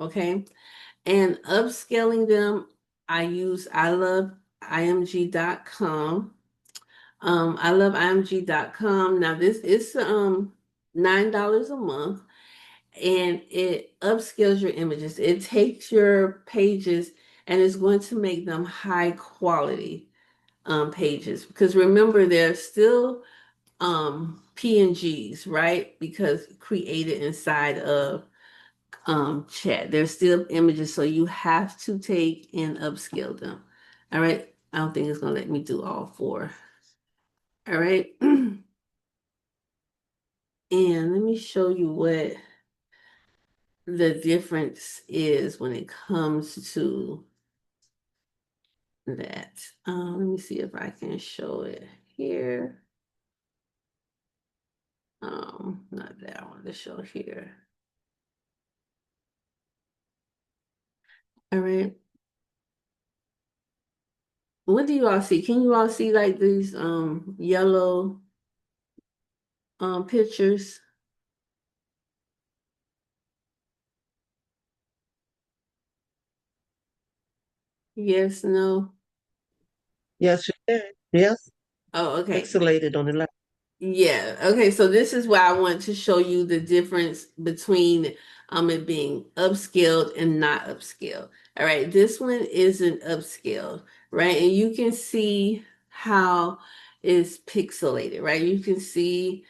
Okay. And upscaling them, I use iloveimg.com. I love img.com. Now, this is $9 a month. and it upscales your images. It takes your pages and is going to make them high quality pages, because remember they're still PNGs, right? Because created inside of chat. They're still images, so you have to take and upscale them. All right. I don't think it's gonna let me do all four. All right. And let me show you what the difference is when it comes to that. Let me see if I can show it here. Not that I want to show here. All right. What do you all see? Can you all see like these yellow pictures? Yes, no. Yes, you can. Yes, Oh, okay. pixelated on the left. Yeah. Okay. So this is why I want to show you the difference between it being upscaled and not upscaled. All right. This one isn't upscaled, right? And you can see how it's pixelated, right? You can see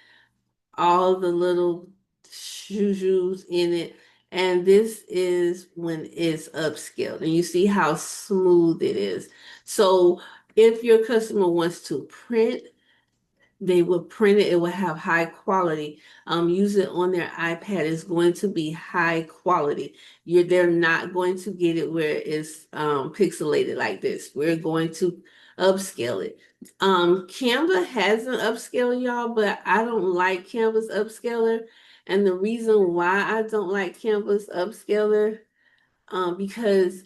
all the little shoes in it. And this is when it's upscaled. And you see how smooth it is. So if your customer wants to print, they will print it. It will have high quality. Use it on their iPad. It's going to be high quality. They're not going to get it where it's pixelated like this. We're going to upscale it. Canva has an upscale, y'all, but I don't like Canva's upscaler. And the reason why I don't like Canva's upscaler, because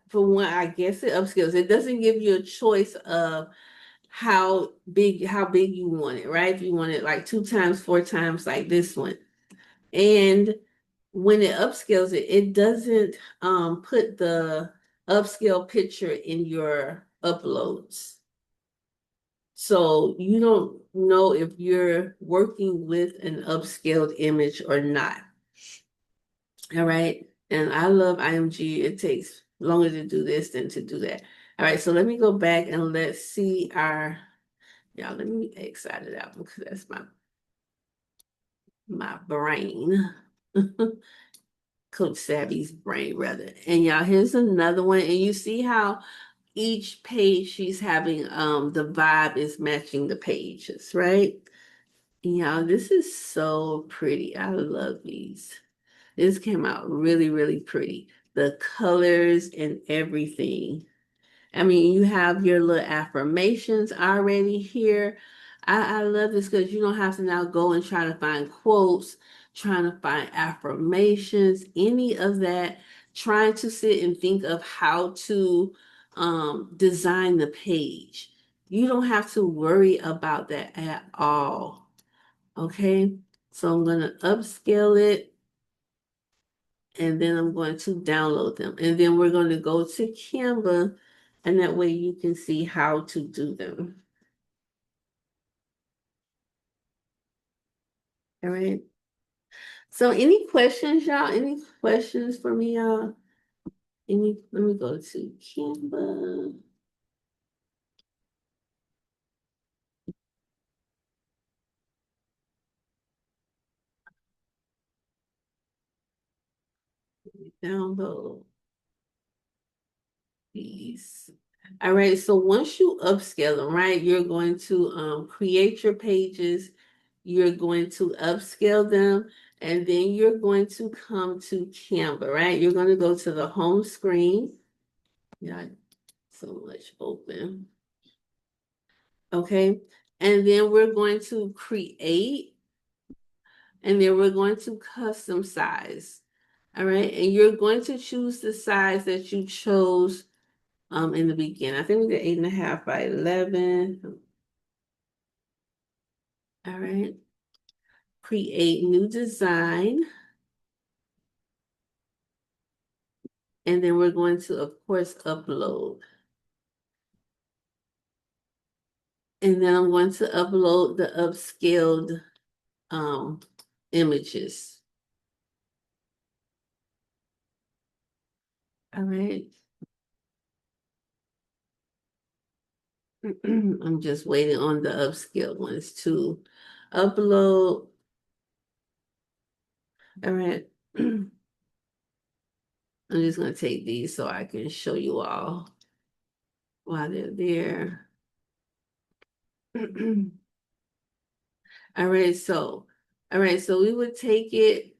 for one, I guess it upscales. It doesn't give you a choice of how big you want it, right? If you want it like 2 times, 4 times like this one. And when it upscales it, it doesn't put the upscale picture in your uploads. So you don't know if you're working with an upscaled image or not. All right. And I love IMG. It takes longer to do this than to do that. All right. So let me go back and let's see our. Y'all, let me exit it out because that's my brain. Coach Savvy's brain, rather. And y'all, here's another one. And you see how each page she's having the vibe is matching the pages, right? And y'all, this is so pretty. I love these. This came out really, really pretty. The colors and everything. I mean, you have your little affirmations already here. I love this because you don't have to now go and try to find quotes, trying to find affirmations, any of that, trying to sit and think of how to design the page. You don't have to worry about that at all. Okay, so I'm going to upscale it and then I'm going to download them. And then we're going to go to Canva, and that way you can see how to do them. All right. So any questions, y'all? Any questions for me, y'all? Let me go to Canva. Download these. All right, so once you upscale them, right, you're going to create your pages, you're going to upscale them, and then you're going to come to Canva, right? You're going to go to the home screen. Yeah, so much open. Okay, and then we're going to create, and then we're going to custom size. All right, and you're going to choose the size that you chose in the beginning. I think we did 8.5 by 11. All right. Create new design. And then we're going to, of course, upload. And then I'm going to upload the upscaled um, images. All right. I'm just waiting on the upscale ones to upload. All right. I'm just going to take these so I can show you all while they're there. All right, so we would take it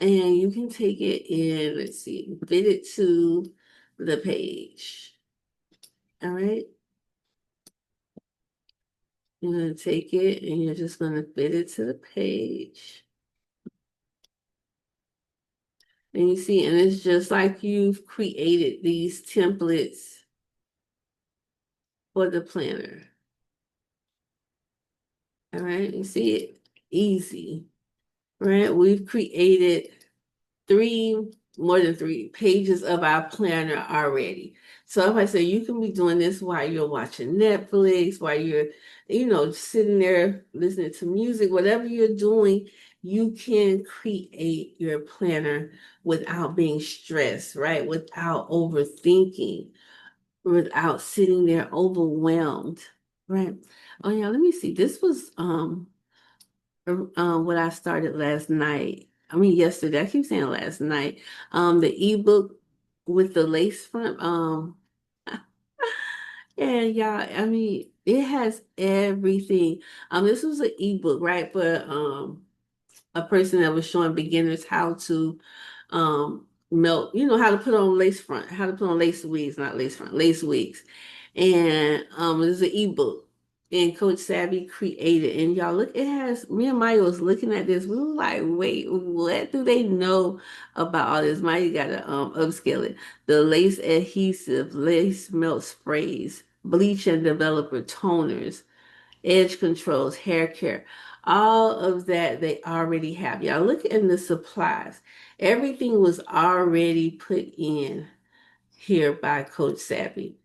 and you can take it in, let's see, fit it to the page. All right. You're going to take it and you're just going to fit it to the page. And you see, and it's just like you've created these templates for the planner. All right, you see it easy, right? We've created more than three pages of our planner already. So if I say you can be doing this while you're watching Netflix, while you're, sitting there listening to music, whatever you're doing, you can create your planner without being stressed, right? Without overthinking, without sitting there overwhelmed, right? Oh yeah, let me see. This was what I started last night. I mean, yesterday. I keep saying last night. The ebook with the lace front. Yeah, y'all. I mean, it has everything. This was an ebook, right? For a person that was showing beginners how to melt, how to put on lace front, how to put on lace wigs, not lace front, lace wigs. And there's an ebook. And Coach Savvy created. And y'all look, it has me and Maya was looking at this. We were like, wait, what do they know about all this? Maya gotta upscale it. The lace adhesive, lace melt sprays, bleach and developer toners, edge controls, hair care, all of that they already have. Y'all look in the supplies. Everything was already put in here by Coach Savvy.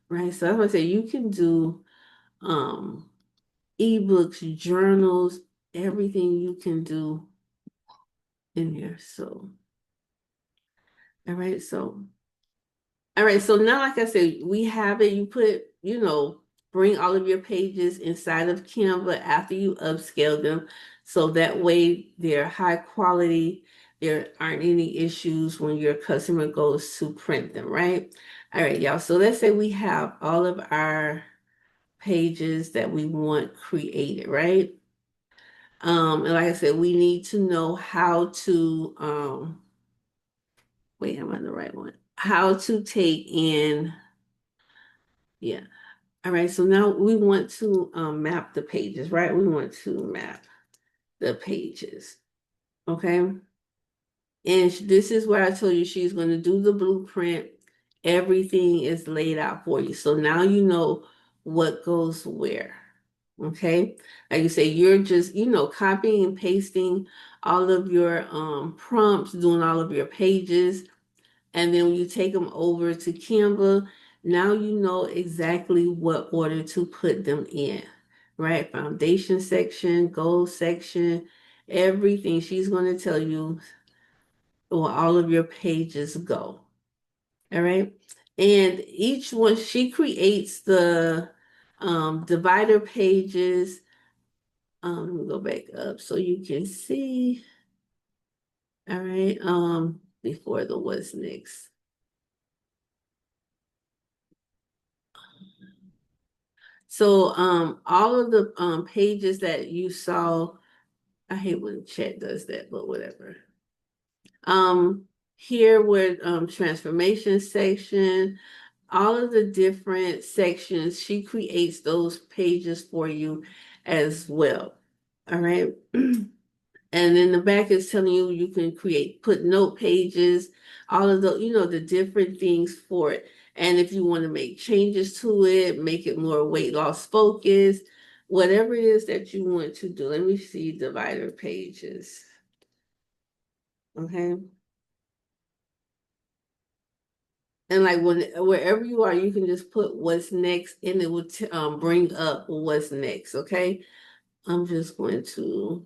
Right. So I'm gonna say you can do um ebooks, journals, everything you can do in here. So all right, so all right, so now, like I said, we have it. You put, bring all of your pages inside of Canva after you upscale them. So that way they're high quality. There aren't any issues when your customer goes to print them, right? All right, y'all. So let's say we have all of our pages that we want created, right? And like I said, we need to know how to, wait, am I the right one? How to take in, yeah. All right, so now we want to map the pages, right? We want to map the pages, okay? And this is where I told you she's going to do the blueprint. Everything is laid out for you. So now you know what goes where, okay? Like you say, you're just, copying and pasting all of your prompts, doing all of your pages. And then when you take them over to Canva, now you know exactly what order to put them in, right? Foundation section, goal section, everything. She's going to tell you where all of your pages go. All right. And each one, she creates the divider pages. Let me go back up so you can see. All right. Before the what's next. So all of the pages that you saw, I hate when chat does that, but whatever. Um Here with transformation section, all of the different sections, she creates those pages for you as well. All right. And in the back is telling you you can put note pages, all of the different things for it. And if you want to make changes to it, make it more weight loss focused, whatever it is that you want to do. Let me see divider pages. Okay. And like wherever you are, you can just put what's next and it will bring up what's next. Okay. I'm just going to.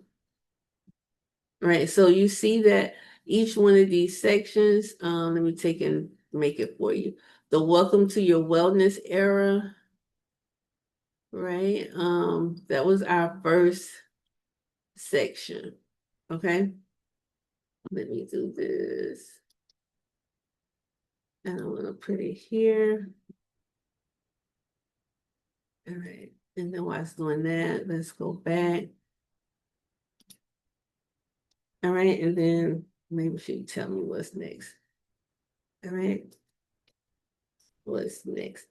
Right. So you see that each one of these sections. Let me take and make it for you. The welcome to your wellness era, right? That was our first section. Okay. Let me do this. And I'm gonna put it here. All right. And then while it's doing that, let's go back. All right. And then maybe she'll tell me what's next. All right. What's next?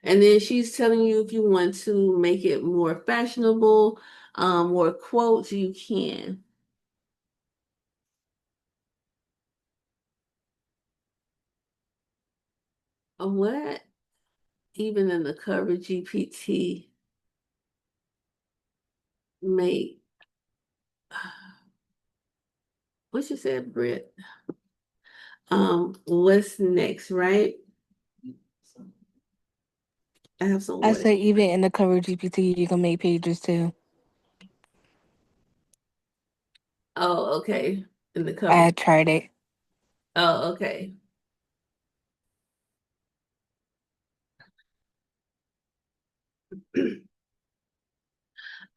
And then she's telling you if you want to make it more fashionable, more quotes, you can. What? Even in the cover GPT make what you said, Britt? What's next, right? I have some I water. say even in the cover GPT, you can make pages too. Oh, okay. In the cover. I tried it. Oh, okay.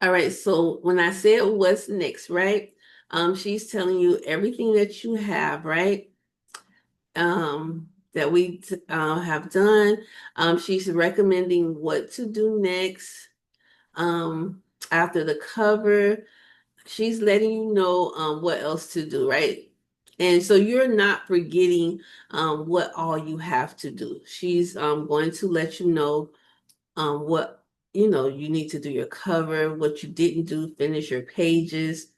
All right. So when I said what's next, right? She's telling you everything that you have, right? That we have done. She's recommending what to do next. After the cover, she's letting you know what else to do, right? And so you're not forgetting what all you have to do. She's going to let you know what you need to do your cover, what you didn't do, finish your pages,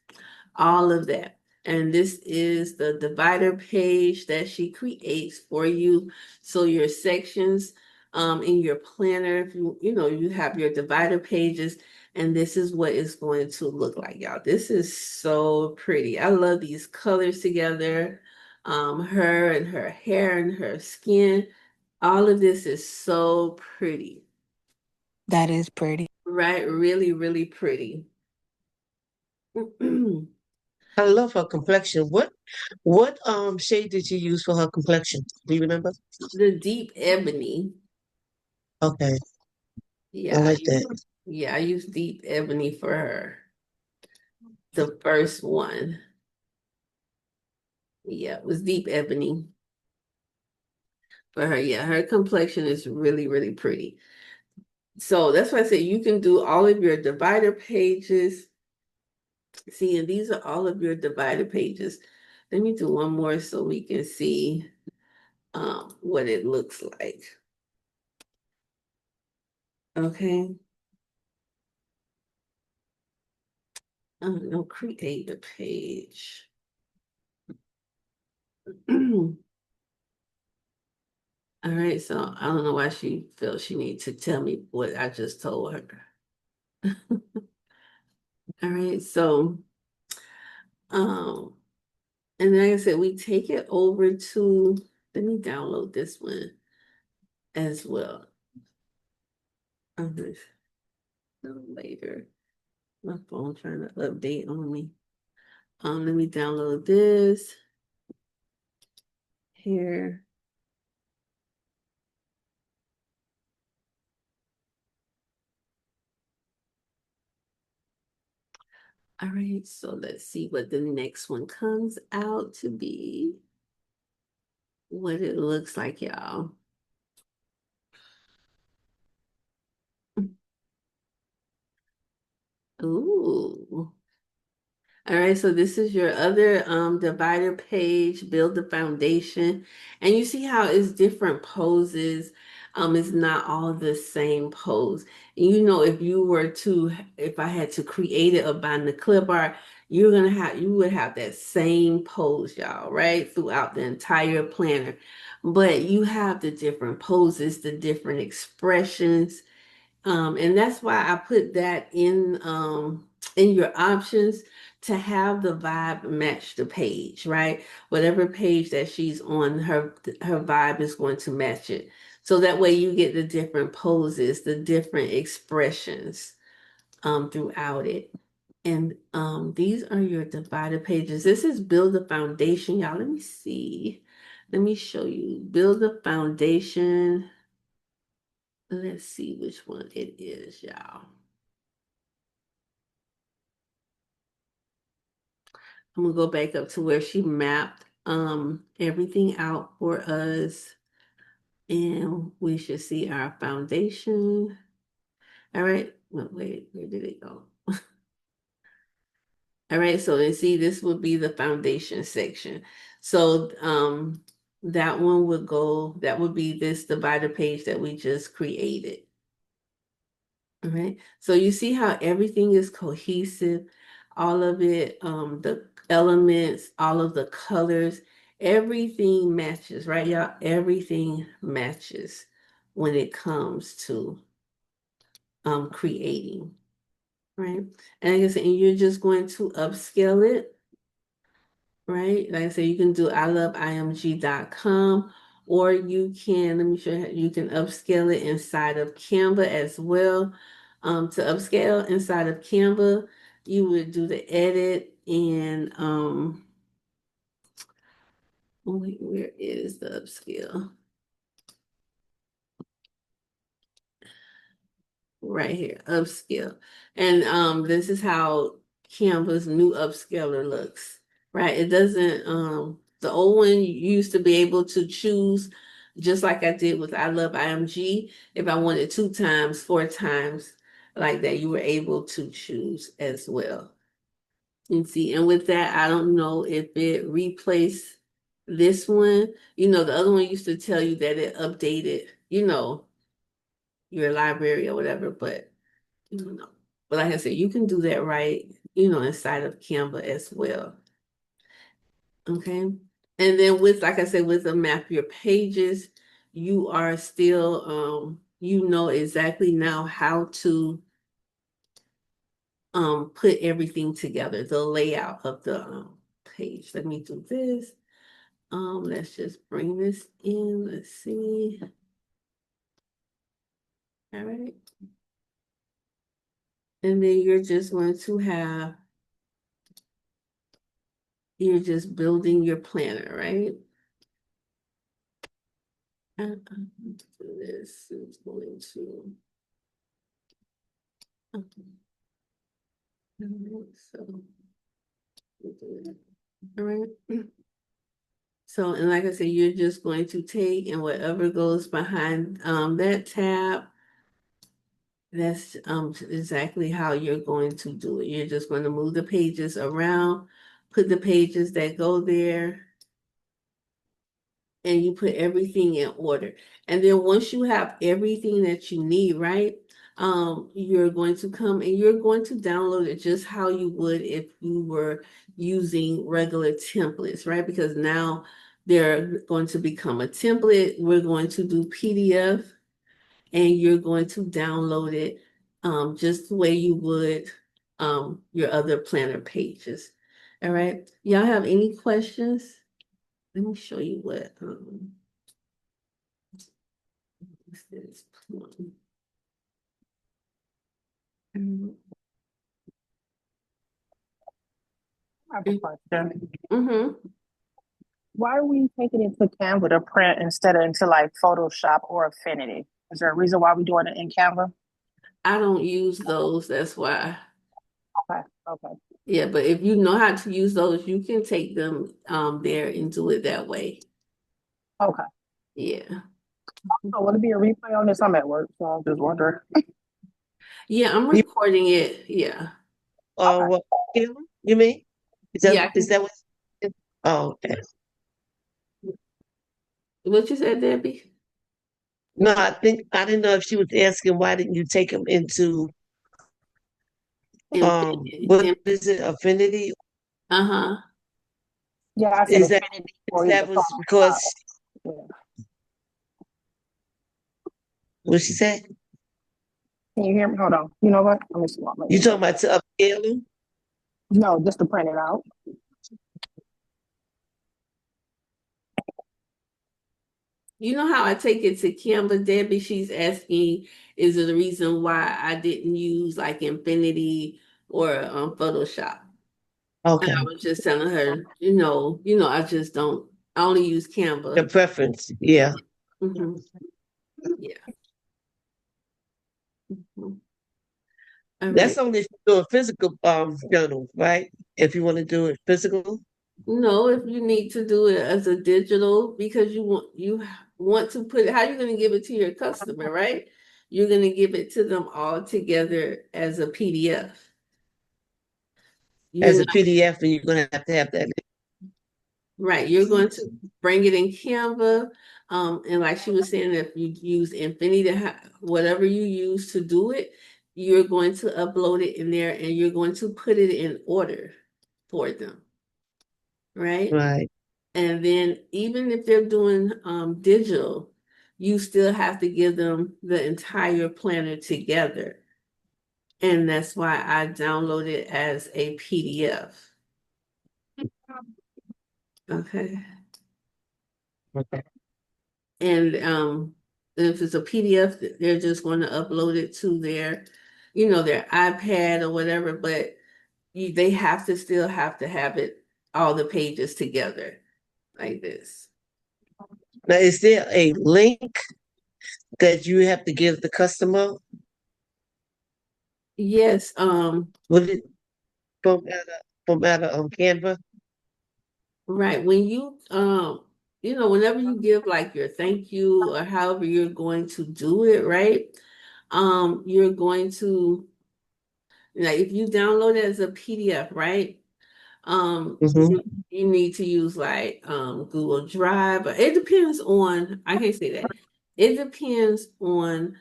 all of that. And this is the divider page that she creates for you. So your sections in your planner, if you have your divider pages, and this is what it's going to look like, y'all. This is so pretty. I love these colors together. Her and her hair and her skin. All of this is so pretty, That is pretty. right? Really, really pretty. I love her complexion. What shade did you use for her complexion? Do you remember? The deep ebony. Okay, I Yeah, like that. I used deep ebony for her. The first one. Yeah, it was deep ebony for her. Yeah, her complexion is really, really pretty. So that's why I said you can do all of your divider pages. See, and these are all of your divider pages. Let me do one more so we can see what it looks like. Okay. No, create a page. All right, so I don't know why she feels she needs to tell me what I just told her. All right, so um, and like I said, we take it over to, let me download this one as well. This later. My phone trying to update on me. Let me download this here. All right, so let's see what the next one comes out to be. What it looks like, y'all. Ooh. All right, so this is your other divider page, build the foundation. And you see how it's different poses. It's not all the same pose. If I had to create it up on the clip art, you would have that same pose, y'all, right? Throughout the entire planner. But you have the different poses, the different expressions. And that's why I put that in your options to have the vibe match the page, right? Whatever page that she's on, her vibe is going to match it. So that way you get the different poses, the different expressions throughout it. And these are your divided pages. This is build a foundation, y'all. Let me see. Let me show you. Build a foundation. Let's see which one it is, y'all. I'm gonna go back up to where she mapped everything out for us. And we should see our foundation. All right. Wait, where did it go? All right, so you see this would be the foundation section. So that one would go, that would be this divider page that we just created. All right, so you see how everything is cohesive, all of it, the elements, all of the colors, everything matches, right, y'all? Everything matches when it comes to creating, right? And like I said, and you're just going to upscale it. Right? Like I said, you can do iloveimg.com, or you can, let me show you, you can upscale it inside of Canva as well. To upscale inside of Canva, you would do the edit and wait, where is the upscale? Right here, upscale. And this is how Canva's new upscaler looks, right? It doesn't the old one you used to be able to choose just like I did with I Love IMG. If I wanted 2 times, 4 times like that, you were able to choose as well. And see, and with that, I don't know if it replaced this one. You know, the other one used to tell you that it updated, you know, your library or whatever, but no. But like I said, you can do that right, inside of Canva as well. Okay. And then with, like I said, with the map your pages, you are still, you know exactly now how to put everything together, the layout of the page. Let me do this. Let's just bring this in. Let's see. All right. And then you're just going to have, you're just building your planner, right? This is going to, so, all right. So, and like I said, you're just going to take and whatever goes behind that tab, that's exactly how you're going to do it. You're just going to move the pages around, put the pages that go there, and you put everything in order. And then once you have everything that you need, right? You're going to come and you're going to download it just how you would if you were using regular templates, right? Because now they're going to become a template. We're going to do PDF and you're going to download it just the way you would your other planner pages. All right. Y'all have any questions? Let me show you what this is. I have a question. Mm-hmm. Why are we taking it to Canva to print instead of into like Photoshop or Affinity? Is there a reason why we're doing it in Canva? I don't use those, that's why. Okay, okay. Yeah, but if you know how to use those, you can take them there and do it that way. Okay. Yeah. So will it be a replay on this? I'm at work, so I'm just wondering. Yeah, I'm You, recording it. Yeah. Okay. what, Kim, you mean? Yeah. Is that what? Oh, okay. What you said, Debbie? No, I didn't know if she was asking why didn't you take them into Infinity. what is it, Affinity? Uh-huh. Yeah, I said Is that Affinity or either that was Photoshop. because Yeah. what she said? Can you hear me? Hold on. You know what? Let me swap my You talking earbud. about to upscale them? No, just to print it out. You know how I take it to Canva, Debbie? She's asking, is it the reason why I didn't use like Infinity or Photoshop. And I Okay. was just telling her, I just don't. I only use Your Canva. preference. Yeah. Hmm. Yeah. Mhm. All That's right. only if you do a physical journal, right? If you want to do it physical No, if you need to do it as a digital, because you want to put it, how you going to give it to your customer, right? You're going to give it to them all together as a PDF. You're as a not PDF, and you're gonna have to have that. right. You're going to bring it in Canva, and like she was saying, if you use Infinity, whatever you use to do it, you're going to upload it in there, and you're going to put it in order for them, right? Right. And then even if they're doing digital, you still have to give them the entire planner together. And that's why I download it as a PDF. Okay. Okay. And if it's a PDF, they're just going to upload it to their iPad or whatever, but they still have to have it all the pages together like this. Now, is there a link that you have to give the customer? Yes, Would it from out of Canva? right. When whenever you give like your thank you or however you're going to do it, right? You're going to like if you download it as a PDF, right? Mm-hmm. You need to use like Google Drive. But it depends on, I can't say that. It depends on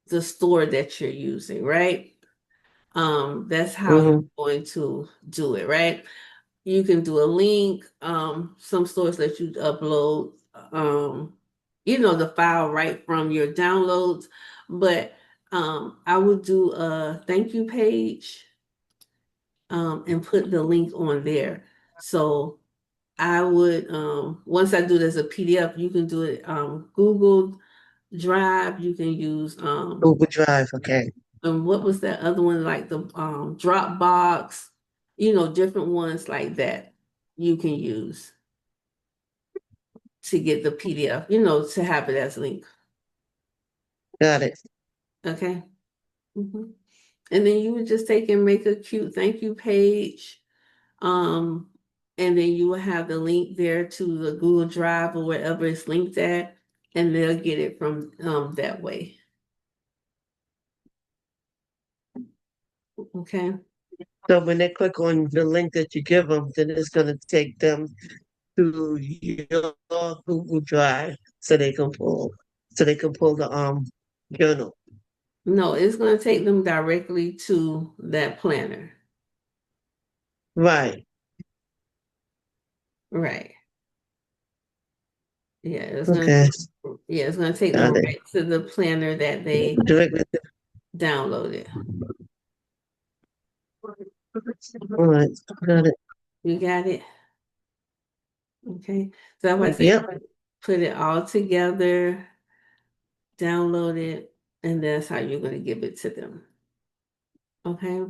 the store that you're using, right? That's how you're Mm-hmm. going to do it, right? You can do a link. Some stores let you upload, the file right from your downloads. But I would do a thank you page, and put the link on there. So I would, once I do it as a PDF, you can do it Google Drive. You can use Google Drive. Okay. and what was that other one like the Dropbox, different ones like that you can use to get the PDF, to have it as a link. Got it. Okay. Mhm. And then you would just take and make a cute thank you page. Um, and then you will have the link there to the Google Drive or wherever it's linked at, and they'll get it from that way. Okay. So when they click on the link that you give them, then it's going to take them to your Google Drive so they can pull the journal. No, it's going to take them directly to that planner. Right. Right. Yeah, Okay. it's gonna take Got them it. right to the planner that they Directly. downloaded. All right. Got it. You got it? Okay. So I say Yep. put it all together, download it, and that's how you're gonna give it to them. Okay.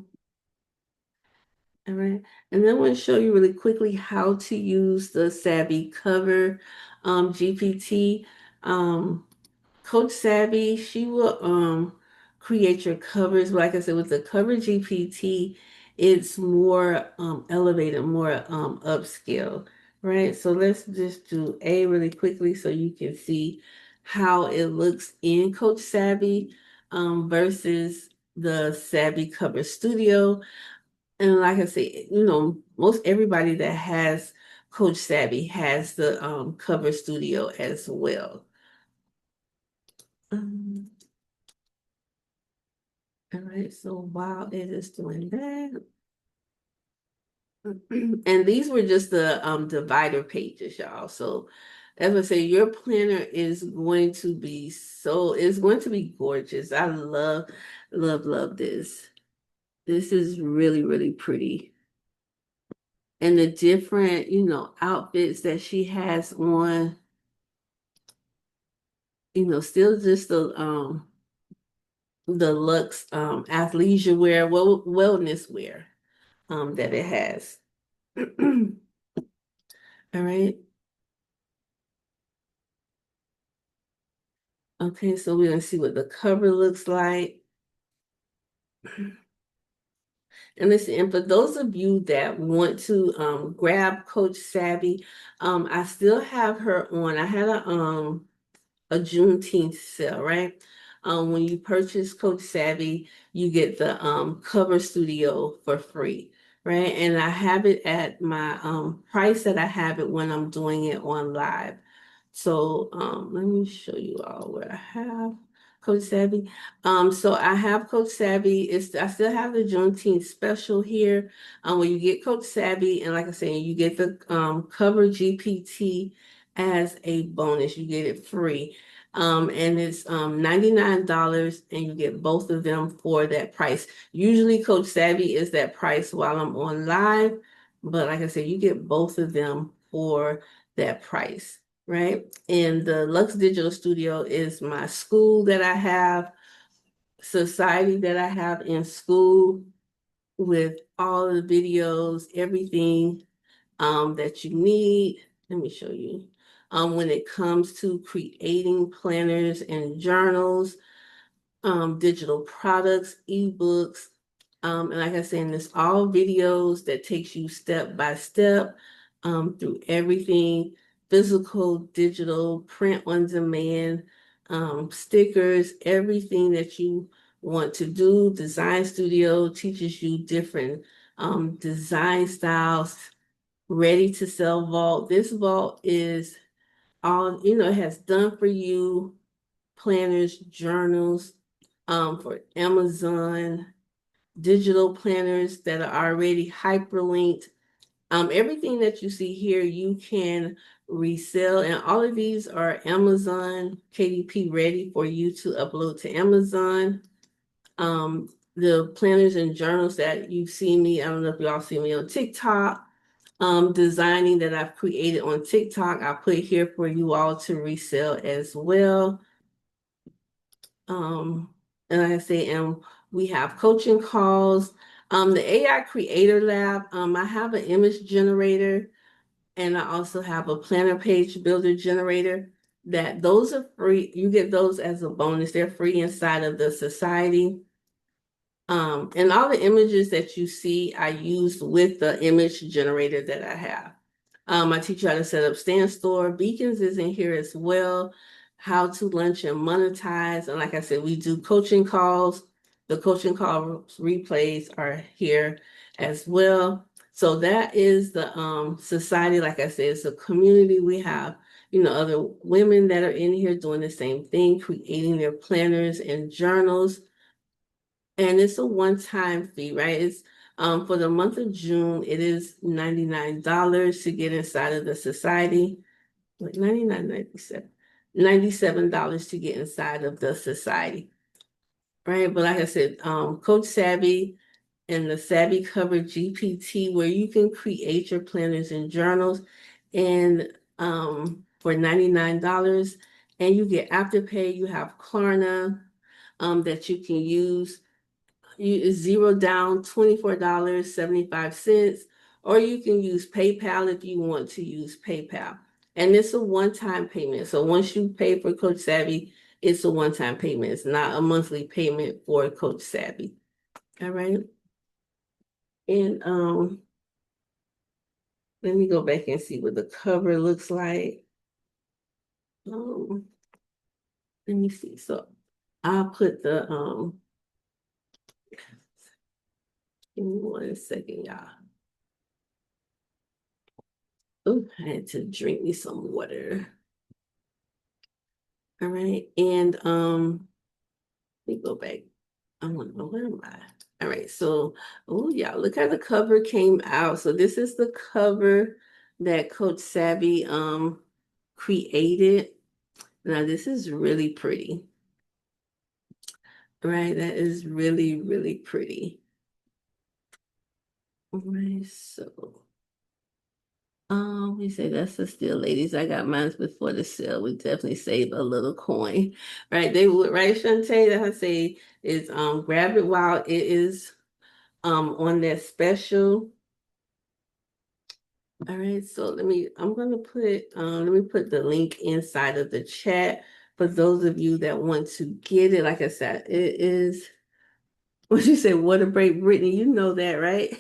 All right. And then I want to show you really quickly how to use the Savvy Cover GPT. Um, Coach Savvy, she will create your covers. Like I said, with the Cover GPT, it's more elevated, more upscale, right? So let's just do A really quickly so you can see how it looks in Coach Savvy versus the Savvy Cover Studio. And like I said, most everybody that has Coach Savvy has the Cover Studio as well. Um, all right, so while it is doing that, and these were just the divider pages, y'all. So as I say, your planner is going to be it's going to be gorgeous. I love, love, love this. This is really, really pretty. And the different, outfits that she has on, still just the the luxe athleisure wear, wellness wear that it has. All right. Okay, so we're gonna see what the cover looks like. And listen, and for those of you that want to grab Coach Savvy, I still have her on. I had a Juneteenth sale, right? When you purchase Coach Savvy, you get the cover studio for free, right? And I have it at my price that I have it when I'm doing it on live. So let me show you all what I have. Coach Savvy. So I have Coach Savvy. I still have the Juneteenth special here. When you get Coach Savvy, and like I said, you get the cover GPT as a bonus. You get it free. And it's $99 and you get both of them for that price. Usually Coach Savvy is that price while I'm on live, but like I said, you get both of them for that price, right? And the Lux Digital Studio is my school that I have, society that I have in school with all the videos, everything that you need. Let me show you. When it comes to creating planners and journals, digital products, ebooks, and like I said, it's all videos that takes you step by step through everything, physical, digital, print on demand, stickers, everything that you want to do. Design Studio teaches you different design styles, ready to sell vault. This vault is all, it has done for you planners, journals, for Amazon, digital planners that are already hyperlinked. Everything that you see here, you can resell, and all of these are Amazon KDP ready for you to upload to Amazon. The planners and journals that you've seen me, I don't know if y'all see me on TikTok, designing that I've created on TikTok, I put here for you all to resell as well. And like I say, and we have coaching calls. The AI Creator Lab, I have an image generator and I also have a planner page builder generator that those are free. You get those as a bonus. They're free inside of the society. And all the images that you see, I used with the image generator that I have. I teach you how to set up Stand Store. Beacons is in here as well. How to launch and monetize. And like I said, we do coaching calls. The coaching call replays are here as well. So that is the society. Like I said, it's a community. We have, other women that are in here doing the same thing, creating their planners and journals. And it's a one-time fee, right? It's for the month of June, it is $99 to get inside of the society. Like $97 to get inside of the society. Right. But like I said, Coach Savvy and the Savvy Cover GPT, where you can create your planners and journals and for $99. And you get Afterpay, you have Klarna that you can use. You zero down $24.75, or you can use PayPal if you want to use PayPal. And it's a one-time payment. So once you pay for Coach Savvy, it's a one-time payment. It's not a monthly payment for Coach Savvy. All right. And let me go back and see what the cover looks like. Let me see. So I'll put the give me 1 second, y'all. Oh, I had to drink me some water. All right, and let me go back. I want to know, where am I? All right, so oh yeah, look how the cover came out. So this is the cover that Coach Savvy created. Now this is really pretty. Right, that is really, really pretty. All right, so We say that's a steal, ladies. I got mine before the sale. We definitely save a little coin, right? They would, right, Shantae? That I say is grab it while it is on that special. All right, so I'm gonna let me put the link inside of the chat for those of you that want to get it. Like I said, it is what you say, what a break, Brittany, you know that, right?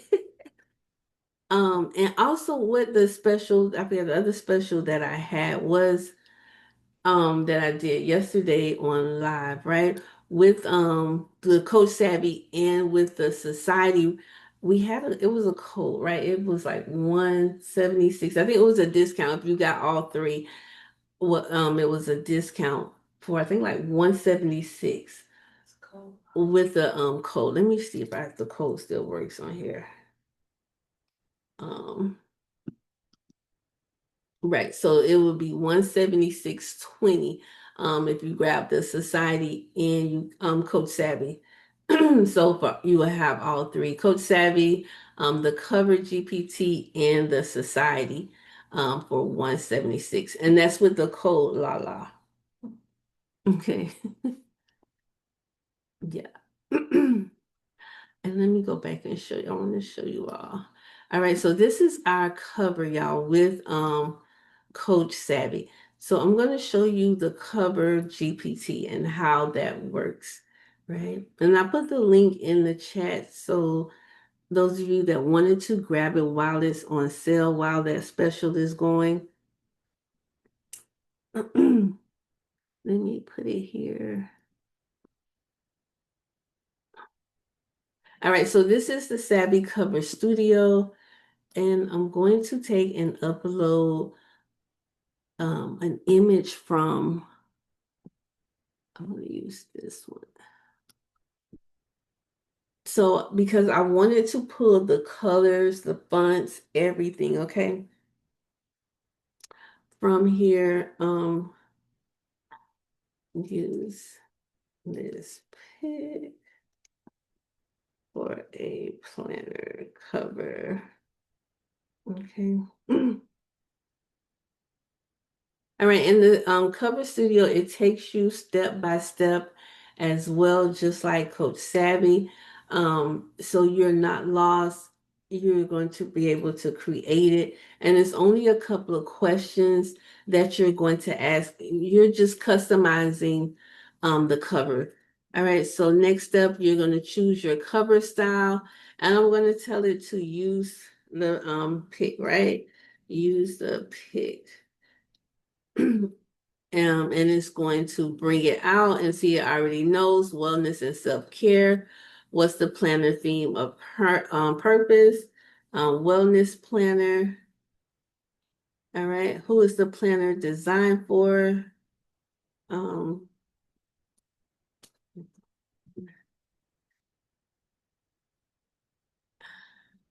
And also what the special, I forget the other special that I had was that I did yesterday on live, right? With the Coach Savvy and with the society, we had it was a code, right? It was like 176. I think it was a discount if you got all three. Well, it was a discount for I think like 176 with the code. Let me see if the code still works on here. Um Right, so it would be 176.20 if you grab the society and you Coach Savvy. So far you will have all three. Coach Savvy, the cover GPT and the society for 176. And that's with the code la la. Okay. Yeah. And let me go back and show you. I want to show you all. All right, so this is our cover, y'all, with Coach Savvy. So I'm going to show you the cover GPT and how that works, right? And I put the link in the chat. So those of you that wanted to grab it while it's on sale, while that special is going, let me put it here. All right, so this is the Savvy Cover Studio, and I'm going to take and upload an image from, I'm going to use this one. So because I wanted to pull the colors, the fonts, everything, okay? From here, use this pick for a planner cover. Okay. All right, in the cover studio, it takes you step by step as well, just like Coach Savvy. So you're not lost. You're going to be able to create it. And it's only a couple of questions that you're going to ask. You're just customizing the cover. All right, so next up, you're going to choose your cover style. And I'm going to tell it to use the pick, right? Use the pick. And it's going to bring it out and see it already knows wellness and self-care. What's the planner theme of her purpose? Wellness planner. All right. Who is the planner designed for? Um,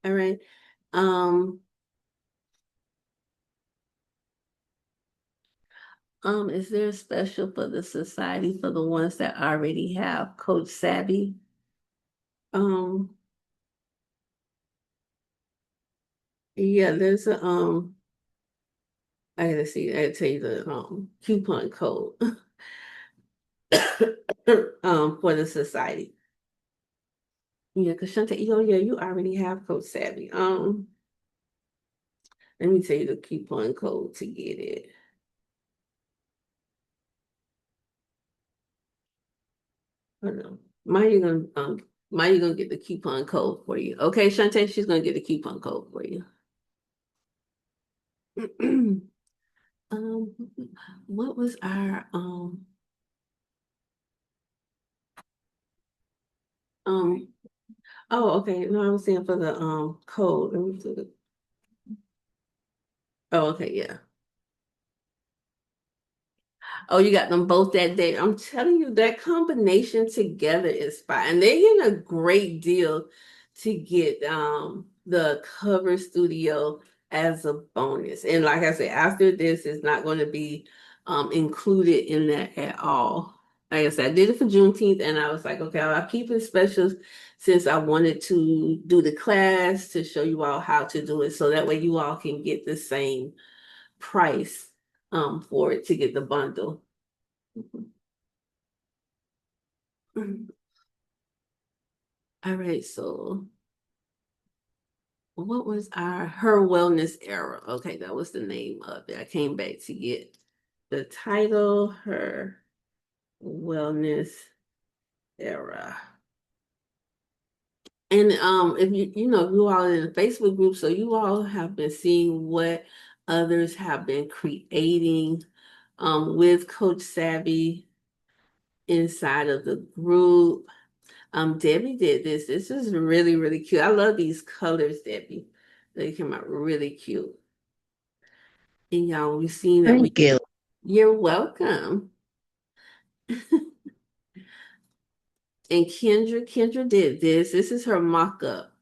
all right. Um, is there a special for the society for the ones that already have Coach Savvy? Um, yeah, there's a I gotta see, I gotta tell you the coupon code for the society. Yeah, because Shante, yeah, you already have Coach Savvy. Let me tell you the coupon code to get it. Hold on. Maya gonna get the coupon code for you. Okay, Shante, she's gonna get the coupon code for you. Um, what was our um oh okay, no, I was saying for the code. Let me see. Oh, okay, yeah. Oh, you got them both that day. I'm telling you, that combination together is fine. And they're getting a great deal to get the cover studio as a bonus. And like I said, after this, it's not going to be included in that at all. like I said, I did it for Juneteenth, and I was like, okay, I'll keep it special since I wanted to do the class to show you all how to do it, so that way you all can get the same price for it to get the bundle. All right, so what was her wellness era? Okay, that was the name of it. I came back to get the title, her wellness era. And if you all in the Facebook group, so you all have been seeing what others have been creating with Coach Savvy inside of the group. Debbie did this. This is really, really cute. I love these colors, Debbie. They came out really cute. And y'all, we've seen that Thank you. you're welcome. And Kendra did this. This is her mock-up.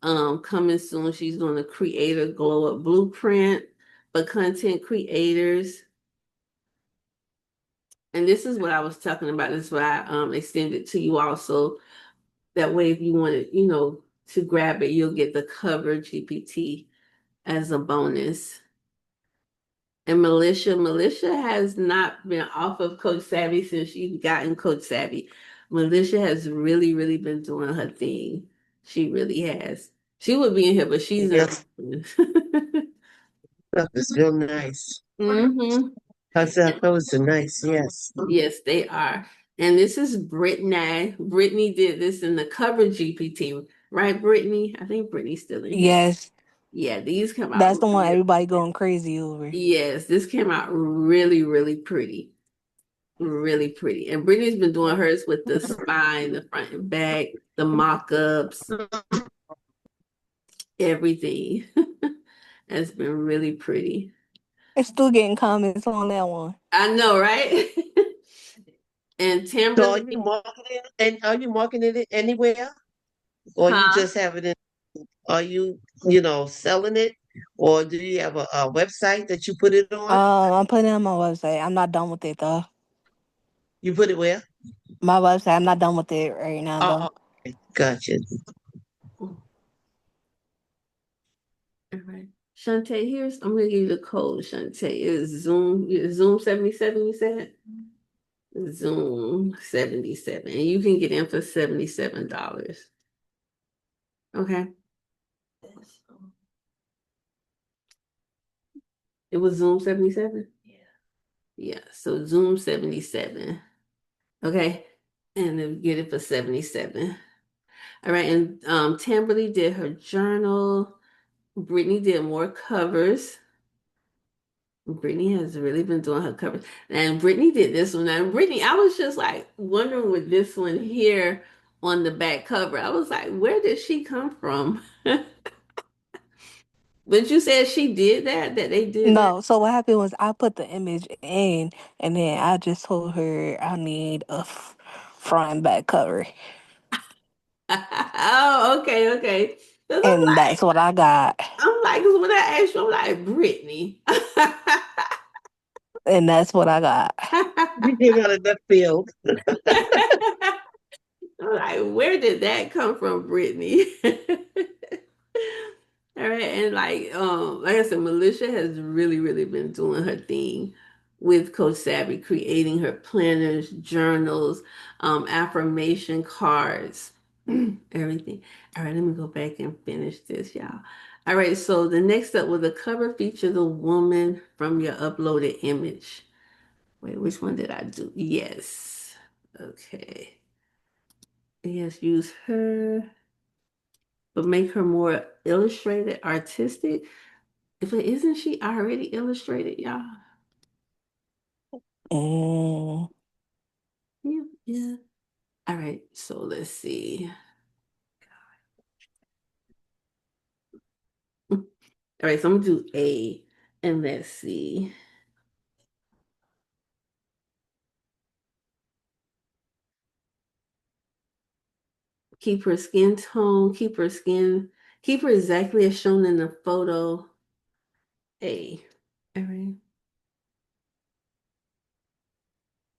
Coming soon. She's going to create a glow up blueprint for content creators. And this is what I was talking about. This is why I extended to you also. That way, if you wanted, to grab it, you'll get the cover GPT as a bonus. And Militia has not been off of Coach Savvy since she's gotten Coach Savvy. Militia has really, really been doing her thing. She really has. She would be in here, but she's in. Yes, stuff is real nice. Mm-hmm. Those are nice, yes. Yes, they are. And this is Brittany. Brittany did this in the cover GPT, right, Brittany? I think Brittany's still in here. Yes, Yeah, these come that's out. the one everybody going crazy over. Yes, this came out really, really pretty. Really pretty. And Brittany's been doing hers with the spine, the front and back, the mock-ups, everything. It's been really pretty. It's still getting comments on that one. I know, right? And So Timberly, are you marketing it anywhere? Or you huh? just have it in, are you, selling it? Or do you have a website that you put it on? I'm putting it on my website. I'm not done with it though. You put it where? My website, I'm not done with it right now Oh, though. okay. Gotcha. All right. Shantae, I'm gonna give you the code, Shantae. Zoom 77, you said? Zoom 77. And you can get in for $77. Okay. It was Zoom 77? Yeah, so Zoom 77. Okay. And then get it for 77. All right, and Tamberly did her journal. Brittany did more covers. Brittany has really been doing her covers. And Brittany did this one. And Brittany, I was just like wondering with this one here on the back cover. I was like, where did she come from? But you said she did that they did that. No, so what happened was I put the image in, and then I just told her I need a front and back cover, Oh, okay, okay. 'Cause and that's what I got, 'cause when I asked you, I'm like, Brittany. and that's what I got. You came out of left field. I'm like, where did that come from, Brittany? All right, and like I said, Militia has really, really been doing her thing with Coach Savvy, creating her planners, journals, affirmation cards, everything. All right, let me go back and finish this, y'all. All right, so the next up, will the cover feature the woman from your uploaded image? Wait, which one did I do? Yes. Okay. Yes, use her, but make her more illustrated, artistic. But isn't she already illustrated, y'all? Mm. Yeah, yeah. All right, so let's see. All right, so I'm gonna do A, and let's see. Keep her skin tone, keep her exactly as shown in the photo. A. All right.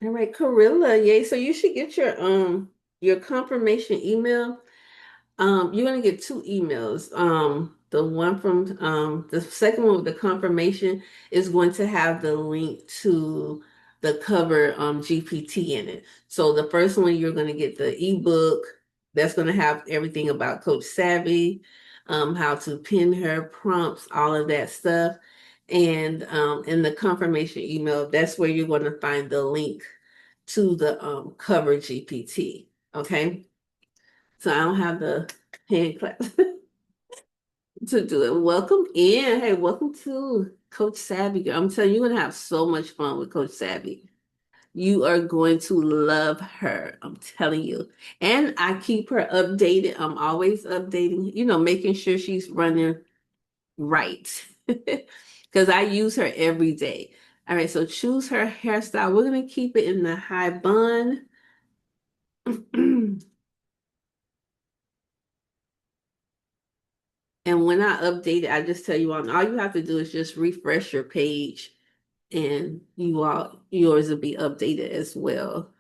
All right, Carilla, yay. So you should get your confirmation email. You're gonna get two emails. The one from the second one with the confirmation is going to have the link to the cover GPT in it. So the first one you're gonna get the ebook that's gonna have everything about Coach Savvy, how to pin her prompts, all of that stuff. And in the confirmation email, that's where you're going to find the link to the cover GPT. Okay. So I don't have the hand clap to do it. Welcome in. Hey, welcome to Coach Savvy. I'm telling you, you're gonna have so much fun with Coach Savvy. You are going to love her. I'm telling you. And I keep her updated. I'm always updating, making sure she's running right. Because I use her every day. All right, so choose her hairstyle. We're gonna keep it in the high bun. And when I update it, I just tell you all you have to do is just refresh your page and yours will be updated as well.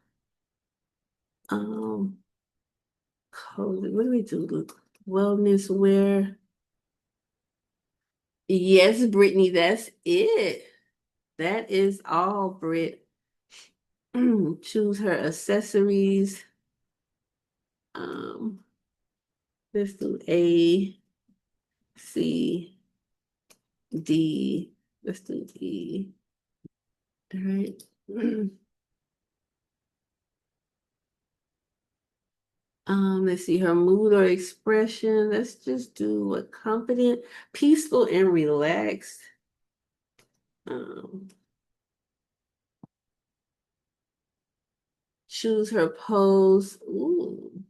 Um, what do we do? Wellness wear. Yes, Brittany, that's it. That is all, Britt. Choose her accessories. Um, let's do A, C, D. Let's do E. All right. Let's see her mood or expression. Let's just do a confident, peaceful, and relaxed. Um, choose her pose. Ooh,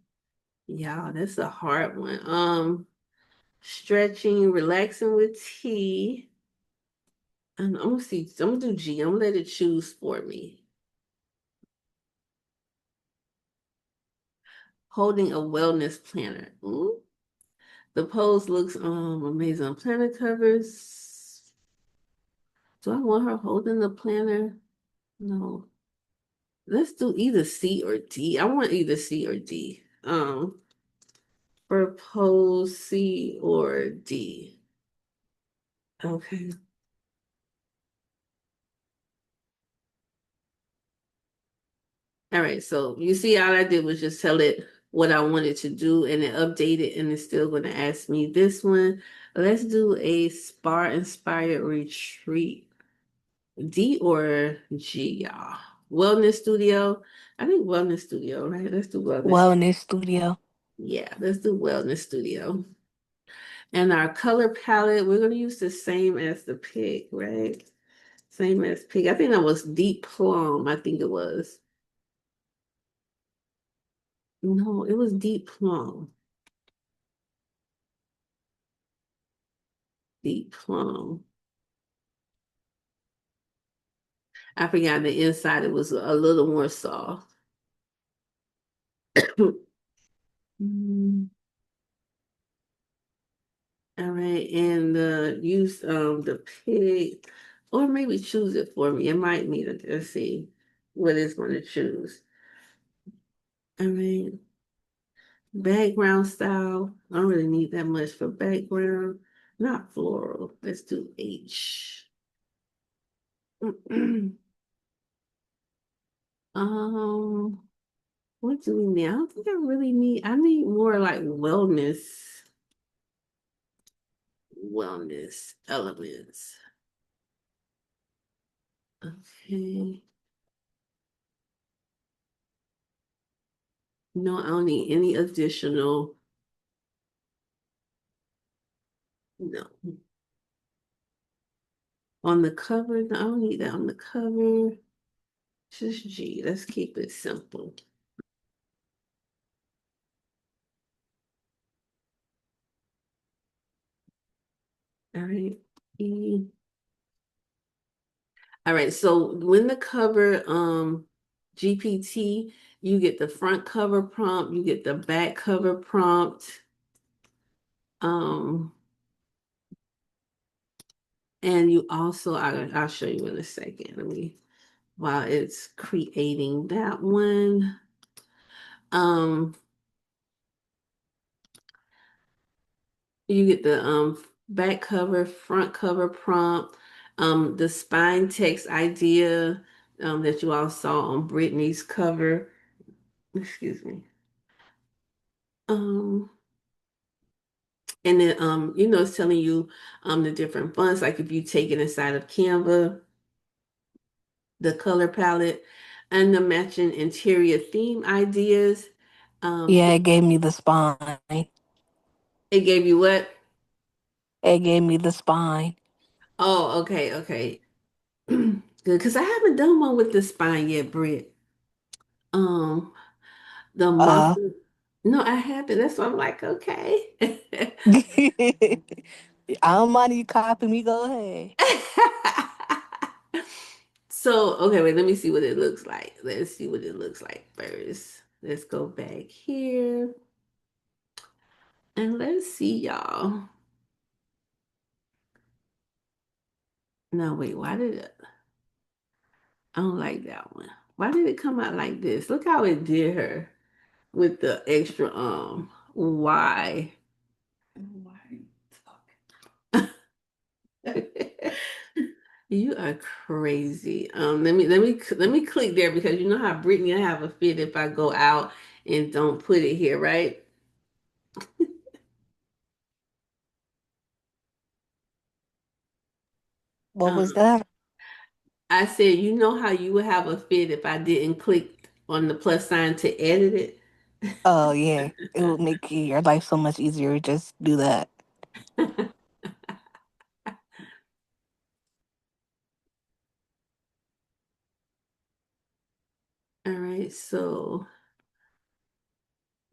yeah, that's a hard one. Stretching, relaxing with tea. And I'm gonna see. I'm gonna do G. I'm gonna let it choose for me. Holding a wellness planner. Ooh, the pose looks amazing on planner covers. Do I want her holding the planner? No. Let's do either C or D. I want either C or D. Propose C or D. Okay. All right. So you see, all I did was just tell it what I wanted to do, and it updated, and it's still going to ask me this one. Let's do a spa inspired retreat. D or G, y'all. Wellness studio. I think wellness studio, right? Let's do wellness. Wellness studio. Yeah, let's do wellness studio. And our color palette, we're going to use the same as the pig, right? Same as pig. I think that was deep plum. I think it was. No, it was deep plum. Deep plum. I forgot the inside, it was a little more soft. Mm, all right, and use the pig, or maybe choose it for me. It might need it. Let's see what it's going to choose. All right. Background style. I don't really need that much for background. Not floral. Let's do H. Um, what do we need? I don't think I need more like wellness elements. Okay. No, I don't need any additional. No. On the cover, no, I don't need that on the cover. Just G. Let's keep it simple. All right. E. All right, so when the cover GPT, you get the front cover prompt, you get the back cover prompt, um, and you also I'll show you in a second. Let me while it's creating that one. Um, you get the back cover, front cover prompt, the spine text idea that you all saw on Brittany's cover. Excuse me. Um, and then it's telling you the different fonts, like if you take it inside of Canva, the color palette, and the matching interior theme ideas. Yeah, It, it gave me the spine. it gave you what? It gave me the spine. Oh, okay, okay. Good, because I haven't done one with the spine yet, Britt. Um, the Uh, mock. No, I haven't. That's why I'm like, okay. I don't mind you copy me. Go ahead. So, okay, wait, let me see what it looks like. Let's see what it looks like first. Let's go back here and let's see, y'all. No, wait, why did it? I don't like that one. Why did it come out like this? Look how it did her with the extra why? You are crazy. Let me click there because you know how Brittany I have a fit if I go out and don't put it here, right? What was Um, that? I said, you know how you would have a fit if I didn't click on the plus sign to edit Oh yeah, it would make your life so much easier. Just do that. it. All right, so,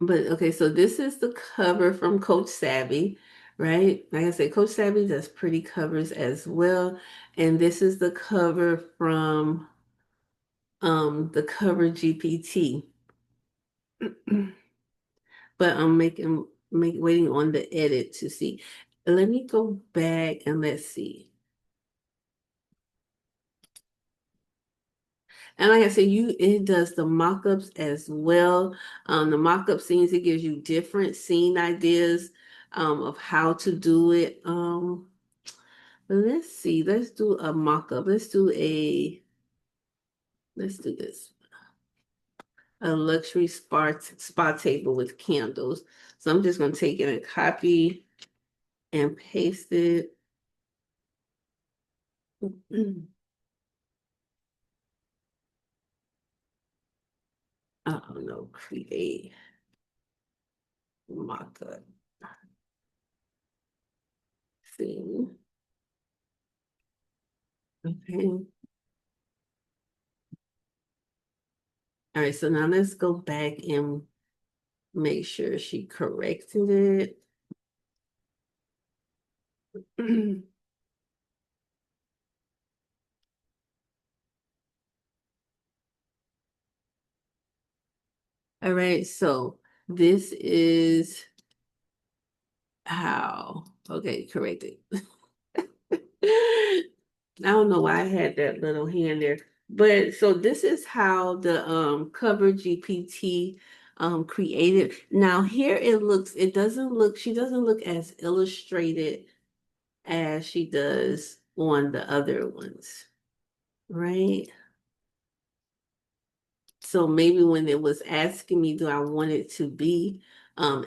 but okay, so this is the cover from Coach Savvy, right? Like I said, Coach Savvy does pretty covers as well. And this is the cover from the cover GPT. But I'm waiting on the edit to see. Let me go back and let's see. And like I said, it does the mock-ups as well. The mock-up scenes, it gives you different scene ideas of how to do it. Let's see. Let's do a mock-up. Let's do this. A luxury spa table with candles. So I'm just gonna take it and copy and paste it. I don't know, create mock-up scene. Okay. All right, so now let's go back and make sure she corrected it. All right, so this is how, okay, corrected. I don't know why I had that little hand there. But so this is how the cover GPT created. Now here she doesn't look as illustrated as she does on the other ones, right? So maybe when it was asking me, do I want it to be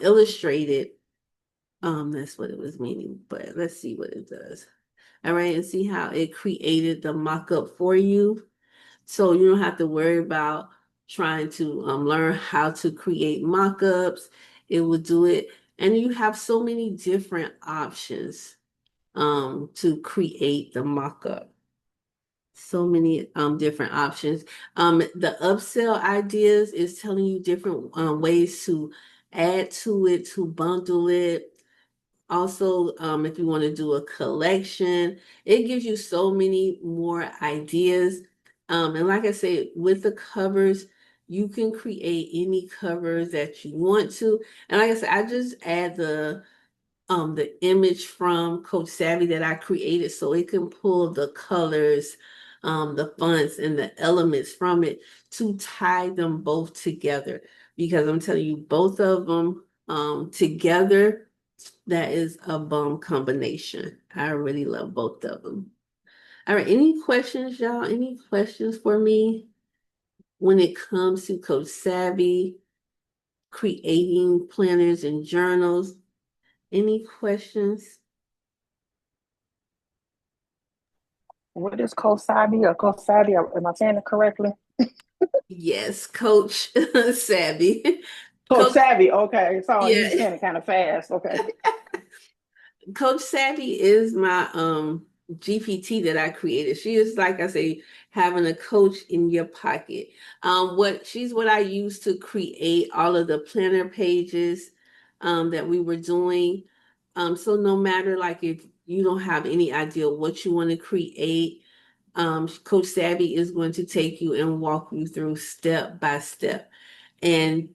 illustrated? That's what it was meaning, but let's see what it does. All right, and see how it created the mock-up for you. So you don't have to worry about trying to learn how to create mock-ups. It will do it. And you have so many different options to create the mock-up. So many different options. The upsell ideas is telling you different ways to add to it, to bundle it. Also, if you want to do a collection, it gives you so many more ideas. And like I said, with the covers, you can create any covers that you want to. And like I said, I just add the image from Coach Savvy that I created so it can pull the colors the fonts and the elements from it to tie them both together. Because I'm telling you, both of them together, that is a bomb combination. I really love both of them. All right, any questions, y'all? Any questions for me when it comes to Coach Savvy, creating planners and journals? Any questions? What is Coach Savvy or Coach Savvy? Am I saying it correctly? Yes, Coach Savvy. Coach Coach, Savvy. Okay. Sorry, you yeah. were saying it kind of fast. Okay. Coach Savvy is my GPT that I created. She is, like I say, having a coach in your pocket. What I use to create all of the planner pages that we were doing. So no matter like if you don't have any idea what you want to create, Coach Savvy is going to take you and walk you through step by step. And,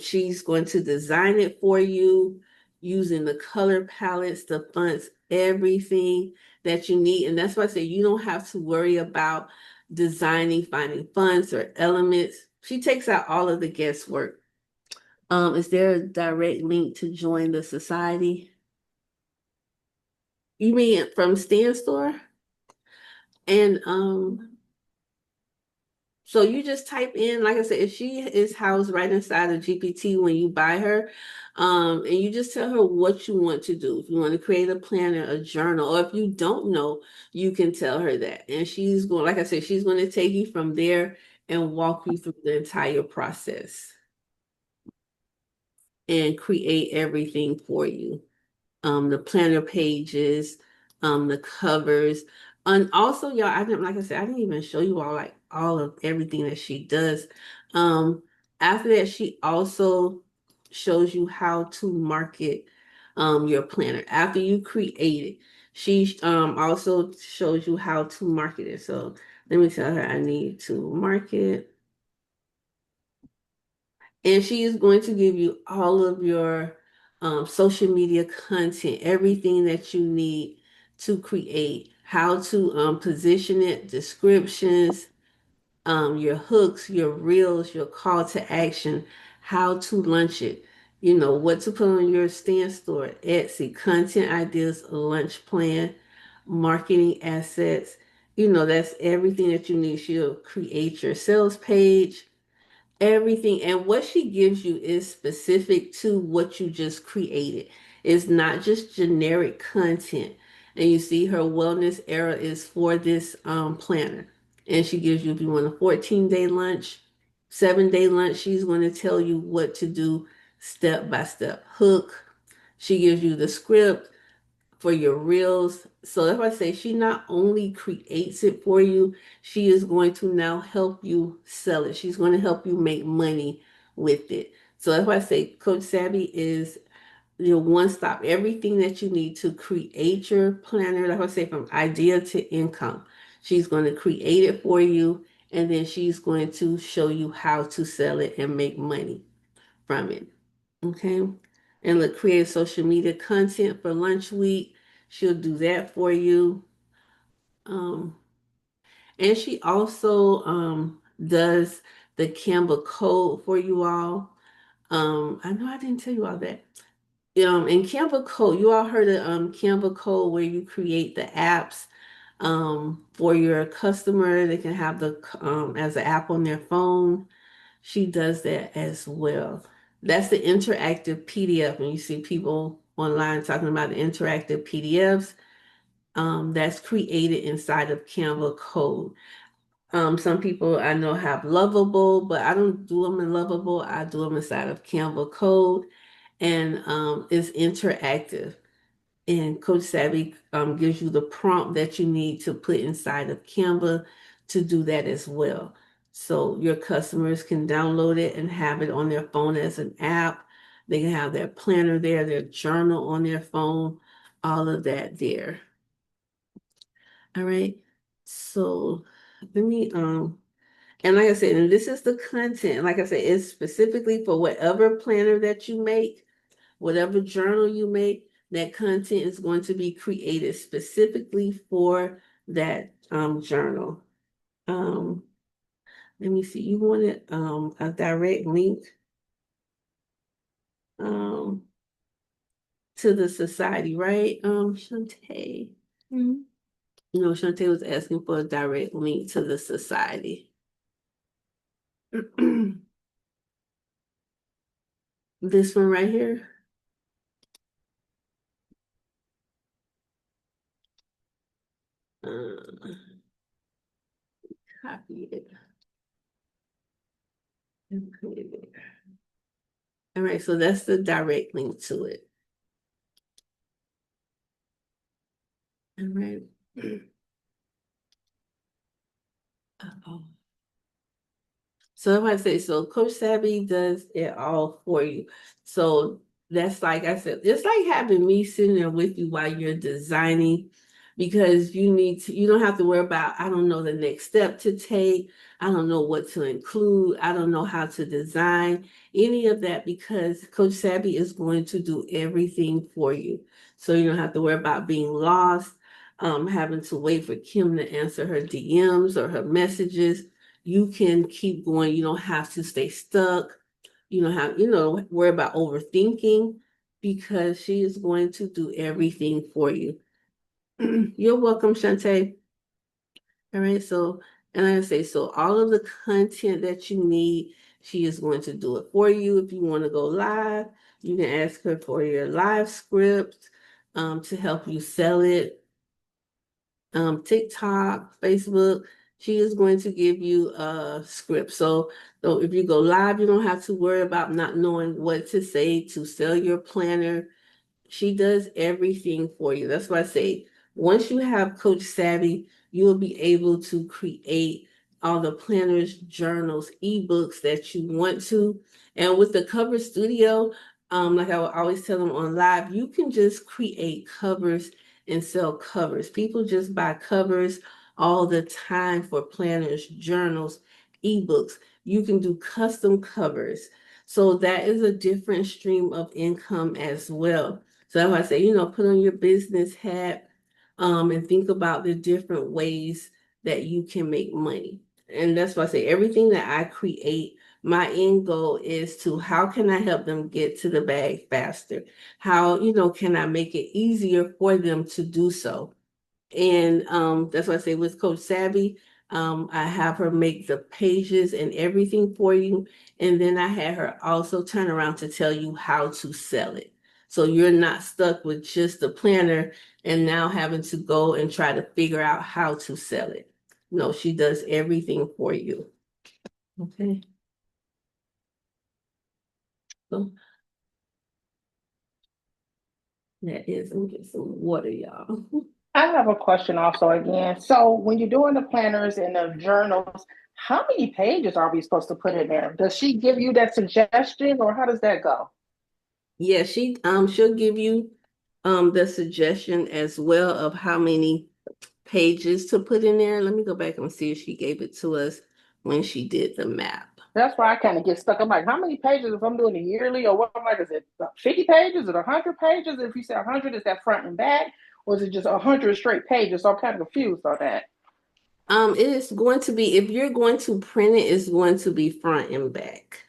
she's going to design it for you using the color palettes, the fonts, everything that you need. And that's why I say you don't have to worry about designing, finding fonts or elements. She takes out all of the guesswork. Is there a direct link to join the society? You mean from Stan Store? And so you just type in, like I said, if she is housed right inside of GPT when you buy her, and you just tell her what you want to do. If you want to create a planner, a journal, or if you don't know, you can tell her that. And she's going, like I said, she's going to take you from there and walk you through the entire process and create everything for you. The planner pages, the covers. And also, y'all, like I said, I didn't even show you all of everything that she does. Um, After that, she also shows you how to market your planner. After you create it, she also shows you how to market it. So let me tell her I need to market. And she is going to give you all of your social media content, everything that you need to create, how to position it, descriptions, your hooks, your reels, your call to action, how to launch it, what to put on your stand store, Etsy, content ideas, lunch plan, marketing assets. That's everything that you need. She'll create your sales page, everything. And what she gives you is specific to what you just created. It's not just generic content. And you see her wellness era is for this planner. And she gives you, if you want a 14-day lunch, 7-day lunch, she's going to tell you what to do step by step. Hook. She gives you the script for your reels. So that's why I say she not only creates it for you, she is going to now help you sell it. She's going to help you make money with it. So that's why I say Coach Savvy is your one stop, everything that you need to create your planner. Like I say, from idea to income. She's going to create it for you, and then she's going to show you how to sell it and make money from it. Okay. And look, create social media content for lunch week. She'll do that for you. Um, and she also does the Canva code for you all. I know I didn't tell you all that. In Canva code, you all heard of Canva code where you create the apps for your customer. They can have the as an app on their phone. She does that as well. That's the interactive PDF. When you see people online talking about the interactive PDFs, that's created inside of Canva code. Some people I know have Lovable, but I don't do them in Lovable. I do them inside of Canva code, and it's interactive. And Coach Savvy gives you the prompt that you need to put inside of Canva to do that as well. So your customers can download it and have it on their phone as an app. They can have their planner there, their journal on their phone, all of that there. All right. So let me and like I said, and this is the content. Like I said, it's specifically for whatever planner that you make. Whatever journal you make, that content is going to be created specifically for that journal. um, let me see, you wanted a direct link um to the society, right? Shantae. Mhm. No, Shantae was asking for a direct link to the society. This one right here. Uh, Copy it and put it there. All right, so that's the direct link to it. All right. Uh-oh. So if I say so, Coach Savvy does it all for you. So that's like I said, it's like having me sitting there with you while you're designing because you don't have to worry about, I don't know the next step to take. I don't know what to include. I don't know how to design any of that because Coach Savvy is going to do everything for you. So you don't have to worry about being lost, having to wait for Kim to answer her DMs or her messages. You can keep going. You don't have to stay stuck. You don't have, worry about overthinking because she is going to do everything for you. You're welcome, Shantae. All right, so, and like I say, so all of the content that you need, she is going to do it for you. If you want to go live, you can ask her for your live script to help you sell it. TikTok, Facebook, she is going to give you a script. So if you go live, you don't have to worry about not knowing what to say to sell your planner. She does everything for you. That's why I say once you have Coach Savvy, you will be able to create all the planners, journals, ebooks that you want to. And with the cover studio, like I would always tell them on live, you can just create covers and sell covers. People just buy covers all the time for planners, journals, ebooks. You can do custom covers. So that is a different stream of income as well. So that's why I say, put on your business hat, and think about the different ways that you can make money. And that's why I say everything that I create, my end goal is to how can I help them get to the bag faster? How, can I make it easier for them to do so? And that's why I say with Coach Savvy, I have her make the pages and everything for you. And then I had her also turn around to tell you how to sell it. So you're not stuck with just the planner and now having to go and try to figure out how to sell it. No, she does everything for you. Okay. So that is, let me get some water, y'all. I have a question also again. So when you're doing the planners and the journals, how many pages are we supposed to put in there? Does she give you that suggestion or how does that go? Yeah, she'll give you the suggestion as well of how many pages to put in there. Let me go back and see if she gave it to us when she did the map. That's why I kind of get stuck. I'm like, how many pages if I'm doing it yearly or what? I'm like, is it 50 pages? Is it 100 pages? If you say 100, is that front and back? Or is it just 100 straight pages? So I'm kind of confused on that. It is going to be, if you're going to print it, it's going to be front and back.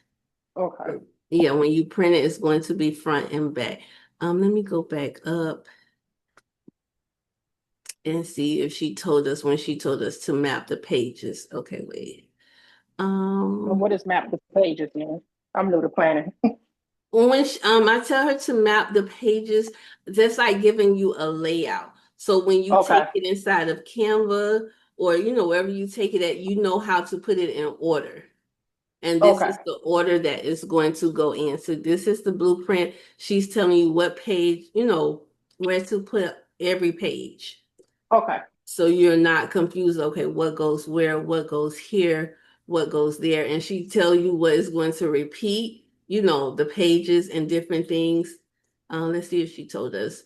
Okay. Yeah, when you print it, it's going to be front and back. Let me go back up and see if she told us when she told us to map the pages. Okay, wait. And what is map the pages then? I'm new to planning. I tell her to map the pages, that's like giving you a layout. So when you Okay. take it inside of Canva or wherever you take it at, you know how to put it in order. And this Okay. is the order that is going to go in. So this is the blueprint. She's telling you what page, where to put every page. Okay. So you're not confused, okay, what goes where, what goes here, what goes there. And she tell you what is going to repeat, the pages and different things. Let's see if she told us.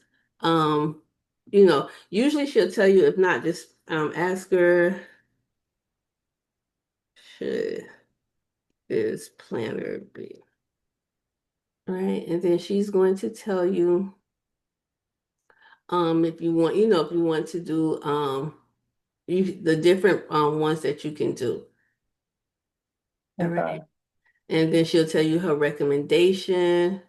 Usually she'll tell you, if not, just ask her, should this planner be? All right, and then she's going to tell you if you want, if you want to do the different ones that you can do. All Okay. right. And then she'll tell you her recommendation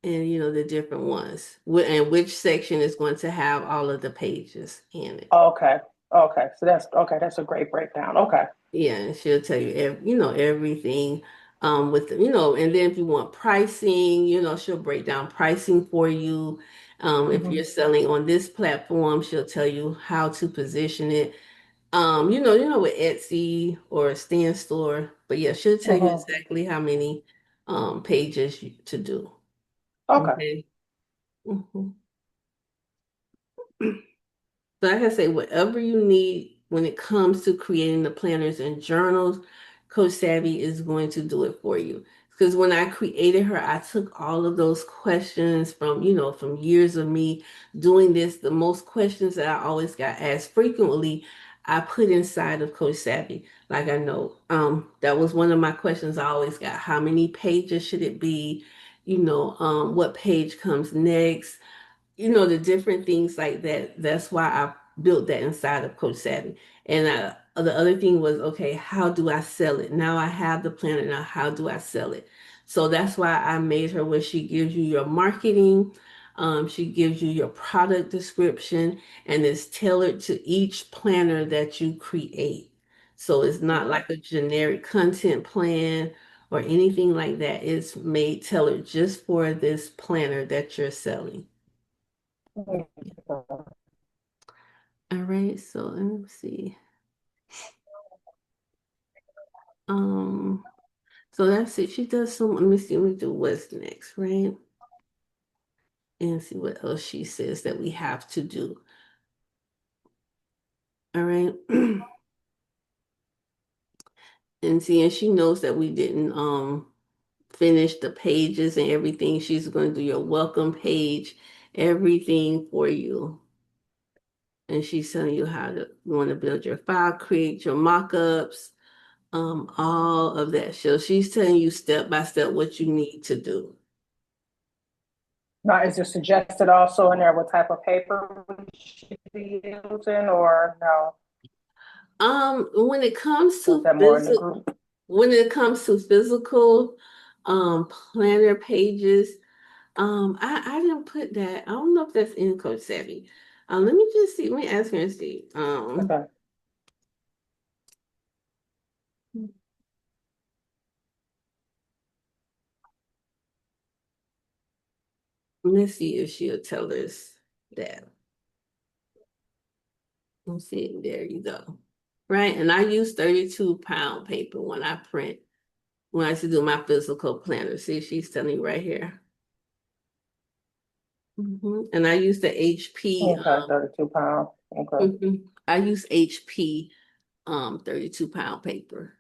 and the different ones. And which section is going to have all of the pages in it. Okay. Okay. So that's okay. That's a great breakdown. Okay. Yeah, and she'll tell you everything with and then if you want pricing, she'll break down pricing for you. If Mm-hmm. you're selling on this platform, she'll tell you how to position it. With Etsy or a stand store, but yeah, she'll tell you Mm-hmm. exactly how many pages to do. Okay. Okay. Mhm. So like I say, whatever you need when it comes to creating the planners and journals, Coach Savvy is going to do it for you. Because when I created her, I took all of those questions from years of me doing this. The most questions that I always got asked frequently, I put inside of Coach Savvy. Like I know, that was one of my questions I always got. How many pages should it be? What page comes next? The different things like that. That's why I built that inside of Coach Savvy. And the other thing was, okay, how do I sell it? Now I have the planner. Now, how do I sell it? So that's why I made her where she gives you your marketing. She gives you your product description and it's tailored to each planner that you create. So it's not like a generic content plan or anything like that. It's made tailored just for this planner that you're selling. All right, so let me see. Um, so that's it. She does some, let me see, let me do what's next, right? And see what else she says that we have to do. All right. And see, and she knows that we didn't finish the pages and everything. She's going to do your welcome page, everything for you. And she's telling you how to you want to build your file, create your mock-ups, all of that. So she's telling you step by step what you need to do. Now, is it suggested also in there what type of paper we should be using, or no? When it comes Was to that more in the group? physical planner pages, I didn't put that. I don't know if that's in Coach Savvy. Let me just see. Let me ask her and see. Okay. Let's see if she'll tell us that. Let's see. There you go. Right, and I use 32-pound paper when I print. When I used to do my physical planner. See, she's telling you right here. And I use the HP. Okay, 32 pounds. Okay. I use HP 32-pound paper.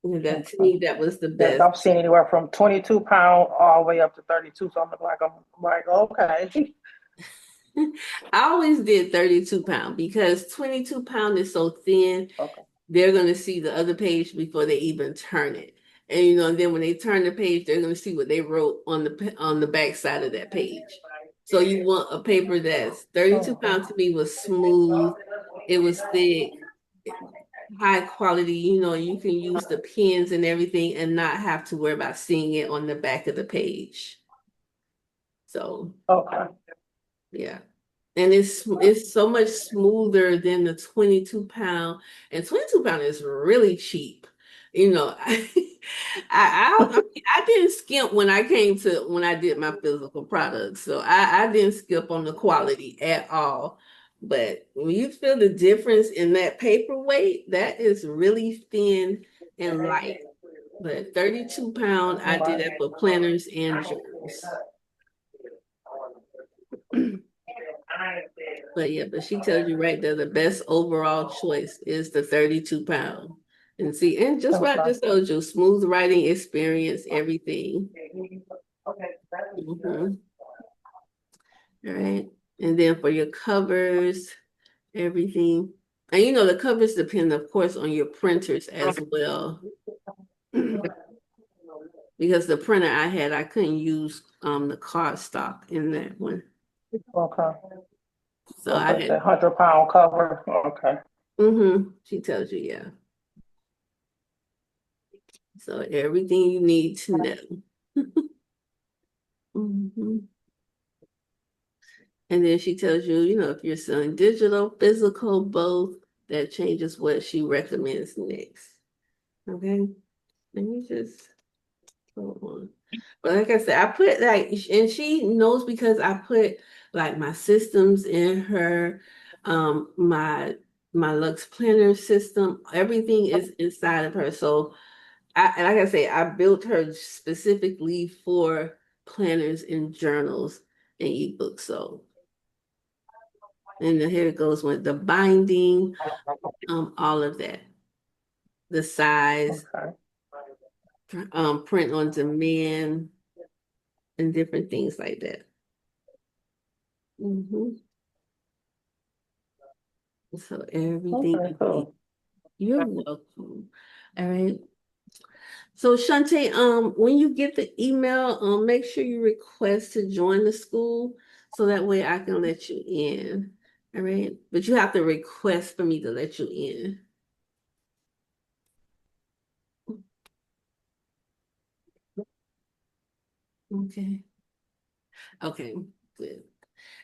And that to Okay. me, that was the Yes, best. I've seen anywhere from 22 pound all the way up to 32. So I'm like, okay. I always did 32-pound because 22-pound is so thin, Okay. they're gonna see the other page before they even turn it. And and then when they turn the page, they're gonna see what they wrote on the back side of that page. So you want a paper that's 32 Okay. pounds to me was smooth, it was thick, high quality, you can use the pens and everything and not have to worry about seeing it on the back of the page. So Okay. yeah. And it's so much smoother than the 22-pound. And 22-pound is really cheap. I didn't skimp when I did my physical products. So I didn't skip on the quality at all. But when you feel the difference in that paperweight, that is really thin and light. But 32-pound, I did that for planners and journals. But she tells you right there the best overall choice is the 32-pound. And see, and just what I Okay. just told you, smooth writing experience, everything. Mhm. All right. And then for your covers, everything. And the covers depend, of course, on your printers as well. Because the printer I had, I couldn't use the cardstock in that one. Okay. So So I that's that did. 100-pound cover. Okay. She tells you, yeah. So everything you need to know. hmm And then she tells you, if you're selling digital, physical, both, that changes what she recommends next. Okay. Let me just hold on. But like I said, I put and she knows because I put like my systems in her, my Lux Planner system. Everything is inside of her. So like I say, I built her specifically for planners and journals and ebooks. So, and then here it goes with the binding, all of that, the size, Okay. print on demand, and different things like that. hmm So everything Okay, you need. cool. You're welcome. All right. So Shante, when you get the email, make sure you request to join the school so that way I can let you in. All right. But you have to request for me to let you in. Okay. Okay. Good.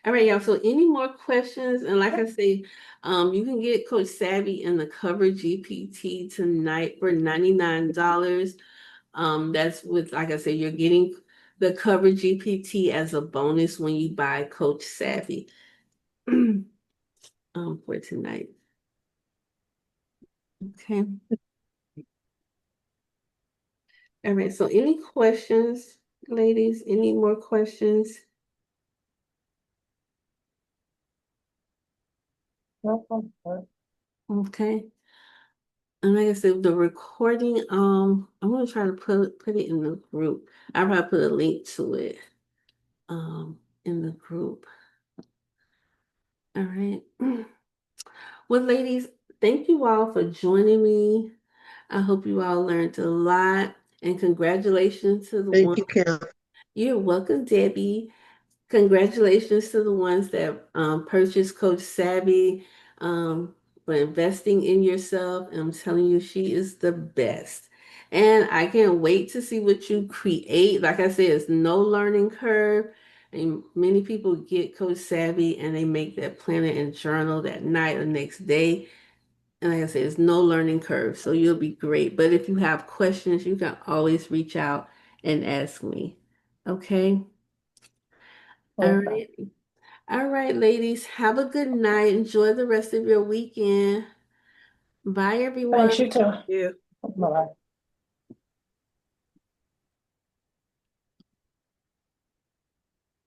All right, y'all. So any more questions? And like I say, you can get Coach Savvy and the Cover GPT tonight for $99. That's with, like I said, you're getting the Cover GPT as a bonus when you buy Coach Savvy for tonight. Okay. All right. So any questions, ladies? Any more questions? Okay. And like I said, the recording, I'm gonna try to put it in the group. I'll probably put a link to it in the group. All right. Well, ladies, thank you all for joining me. I hope you all learned a lot. And congratulations to the Thank one. you, Kim. You're welcome, Debbie. Congratulations to the ones that purchased Coach Savvy for investing in yourself. I'm telling you, she is the best. And I can't wait to see what you create. Like I said, it's no learning curve. And many people get Coach Savvy and they make that planner and journal that night or next day. And like I said, it's no learning curve. So you'll be great. But if you have questions, you can always reach out and ask me. Okay. All Okay. right. All right, ladies. Have a good night. Enjoy the rest of your weekend. Bye, everyone. Thanks, you too. Yeah. Bye.